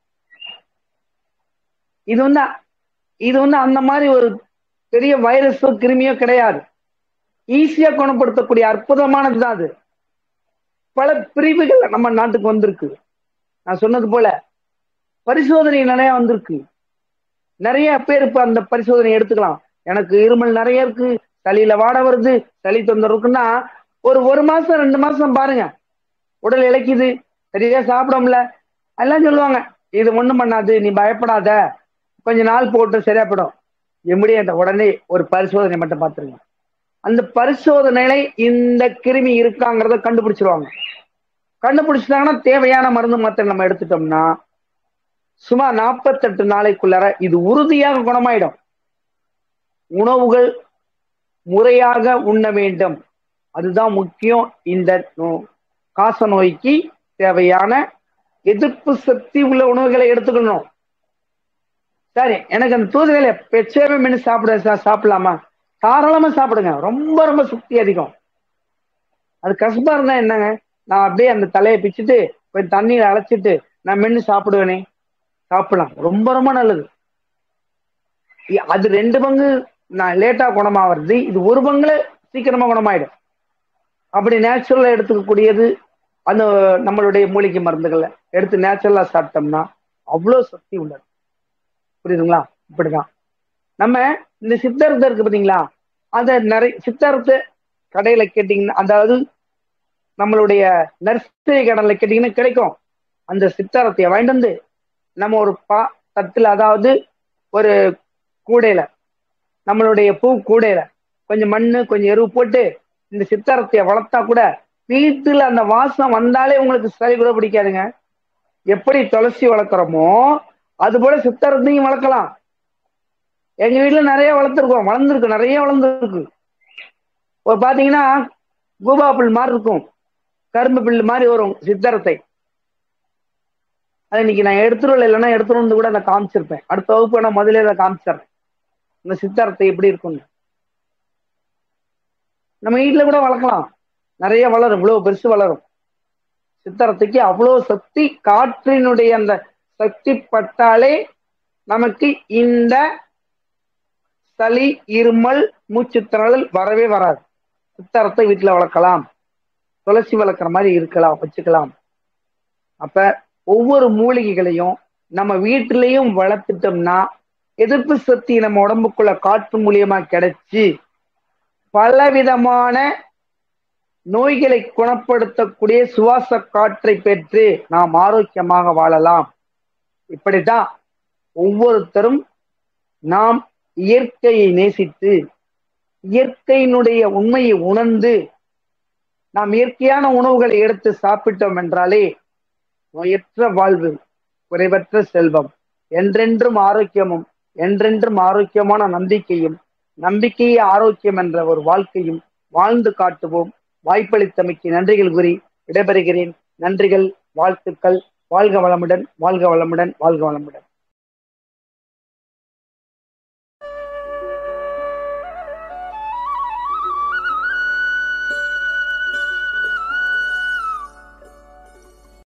இது வந்து அந்த மாதிரி ஒரு பெரிய வைரஸோ கிருமியோ கிடையாது. ஈஸியா குணப்படுத்தக்கூடிய அற்புதமானதுதான் அது. பல பிரிவுகள் நம்ம நாட்டுக்கு வந்திருக்கு. நான் சொன்னது போல பரிசோதனை நிறைய வந்திருக்கு. நிறைய பேர் இப்ப அந்த பரிசோதனை எடுத்துக்கலாம். எனக்கு இருமல் நிறைய இருக்கு, சளியில வாட வருது, சளி தொந்தரவு இருக்குன்னா ஒரு மாசம் 2 மாசம் பாருங்க, உடல் இளைக்குது, சரியா சாப்பிடல, எல்லாம் சொல்லுவாங்க இது ஒண்ணும் பண்ணாது, நீ பயப்படாத, கொஞ்ச நாள் போட்டு சரியா போயிடும். உடனே ஒரு பரிசோதனை மட்டும் பார்த்துருங்க. அந்த பரிசோதனையில இந்த கிருமி இருக்காங்கிறத கண்டுபிடிச்சிருவாங்க. கண்டுபிடிச்சிட்டாங்கன்னா தேவையான மருந்து மாத்திரை நம்ம எடுத்துட்டோம்னா சுமார் 48 நாளைக்குள்ளார இது உறுதியாக குணமாயிடும். உணவுகள் முறையாக உண்ண வேண்டும், அதுதான் முக்கியம். இந்த காச நோய்க்கு தேவையான எதிர்ப்பு சக்தி உள்ள உணவுகளை எடுத்துக்கணும். சரி, எனக்கு அந்த தூதுவளை பெச்சேவே மென்று சாப்பிடலாமா? தாராளமா சாப்பிடுங்க, ரொம்ப ரொம்ப சக்தி அதிகம். அது கசப்பா இருந்தா என்னங்க, நான் அப்படியே அந்த தலையை பிச்சுட்டு கொஞ்சம் தண்ணீர் அழைச்சிட்டு நான் மென்று சாப்பிடுவேனே, சாப்பிடலாம், ரொம்ப ரொம்ப நல்லது. அது 2 பங்கு நான் லேட்டா குணமாகிறது, இது 1 பங்குல சீக்கிரமா குணமாயிடும். அப்படி நேச்சுரலா எடுத்துக்கக்கூடியது அந்த நம்மளுடைய மூலிகை மருந்துகளை எடுத்து நேச்சுரலா சாப்பிட்டோம்னா அவ்வளோ சக்தி உள்ளது. புரியுதுங்களா? இப்படிதான் நம்ம இந்த சித்தர்த்த இருக்கு பார்த்தீங்களா, அந்த நிறைய சித்தர்த்த கடையில கேட்டீங்கன்னா, அதாவது நம்மளுடைய நர்சரி கடையில கேட்டீங்கன்னா கிடைக்கும். அந்த சித்தரத்தையை வாங்கிட்டு வந்து நம்ம ஒரு தட்டுல, அதாவது ஒரு கூடையில, நம்மளுடைய பூ கூடையில கொஞ்சம் மண்ணு கொஞ்சம் எருவு போட்டு இந்த சித்தரத்தையை வளர்த்தா கூட வீட்டுல அந்த வாசம் வந்தாலே உங்களுக்கு சரி கூட பிடிக்காதுங்க. எப்படி துளசி வளர்க்குறோமோ அது போல சித்தரத்தையும் வளர்க்கலாம். எங்க வீட்டுல நிறைய வளர்த்துருக்கோம், வளர்ந்துருக்கு, நிறைய வளர்ந்துருக்கு. பாத்தீங்கன்னா கூபா புல் மாதிரி இருக்கும், கரும்பு பில்லு மாதிரி வரும் சித்தரத்தை. அது இன்னைக்கு நான் எடுத்துருவல, இல்லைன்னா எடுத்துட்டு வந்து கூட அதை காமிச்சிருப்பேன். அடுத்த வகுப்பு நான் முதல்ல அதை காமிச்சிடுறேன், இந்த சித்தரத்தை எப்படி இருக்கும்னு. நம்ம வீட்டுல கூட வளர்க்கலாம், நிறைய வளரும், இவ்வளவு பெருசு வளரும். சித்தரத்துக்கு அவ்வளவு சக்தி, காற்றினுடைய அந்த சக்தி பட்டாலே நமக்கு இந்த சளி, இருமல், மூச்சுத்திணறல் வரவே வராது. சித்தரத்தை வீட்டுல வளர்க்கலாம், துளசி வளர்க்குற மாதிரி இருக்கலாம், வச்சுக்கலாம். அப்ப ஒவ்வொரு மூலிகைகளையும் நம்ம வீட்டிலையும் வளர்த்துட்டோம்னா எதிர்ப்பு சக்தி நம்ம உடம்புக்குள்ள காற்று மூலியமா கிடைச்சி பலவிதமான நோய்களை குணப்படுத்தக்கூடிய சுவாச காற்றை பெற்று நாம் ஆரோக்கியமாக வாழலாம். இப்படித்தான் ஒவ்வொருத்தரும் நாம் இயற்கையை நேசித்து இயற்கையினுடைய உண்மையை உணர்ந்து நாம் இயற்கையான உணவுகளை எடுத்து சாப்பிட்டோம் என்றாலே நோயற்ற வாழ்வு, குறைவற்ற செல்வம், என்றென்றும் ஆரோக்கியமும், என்றென்றும் ஆரோக்கியமான நம்பிக்கையும், நம்பிக்கையே ஆரோக்கியம் என்ற ஒரு வாழ்க்கையும் வாழ்ந்து காட்டுவோம். வாய்ப்பளித்தமைக்கு நன்றிகள் கூறி விடைபெறுகிறேன். நன்றிகள், வாழ்த்துக்கள். வாழ்க வளமுடன், வாழ்க வளமுடன், வாழ்க வளமுடன்.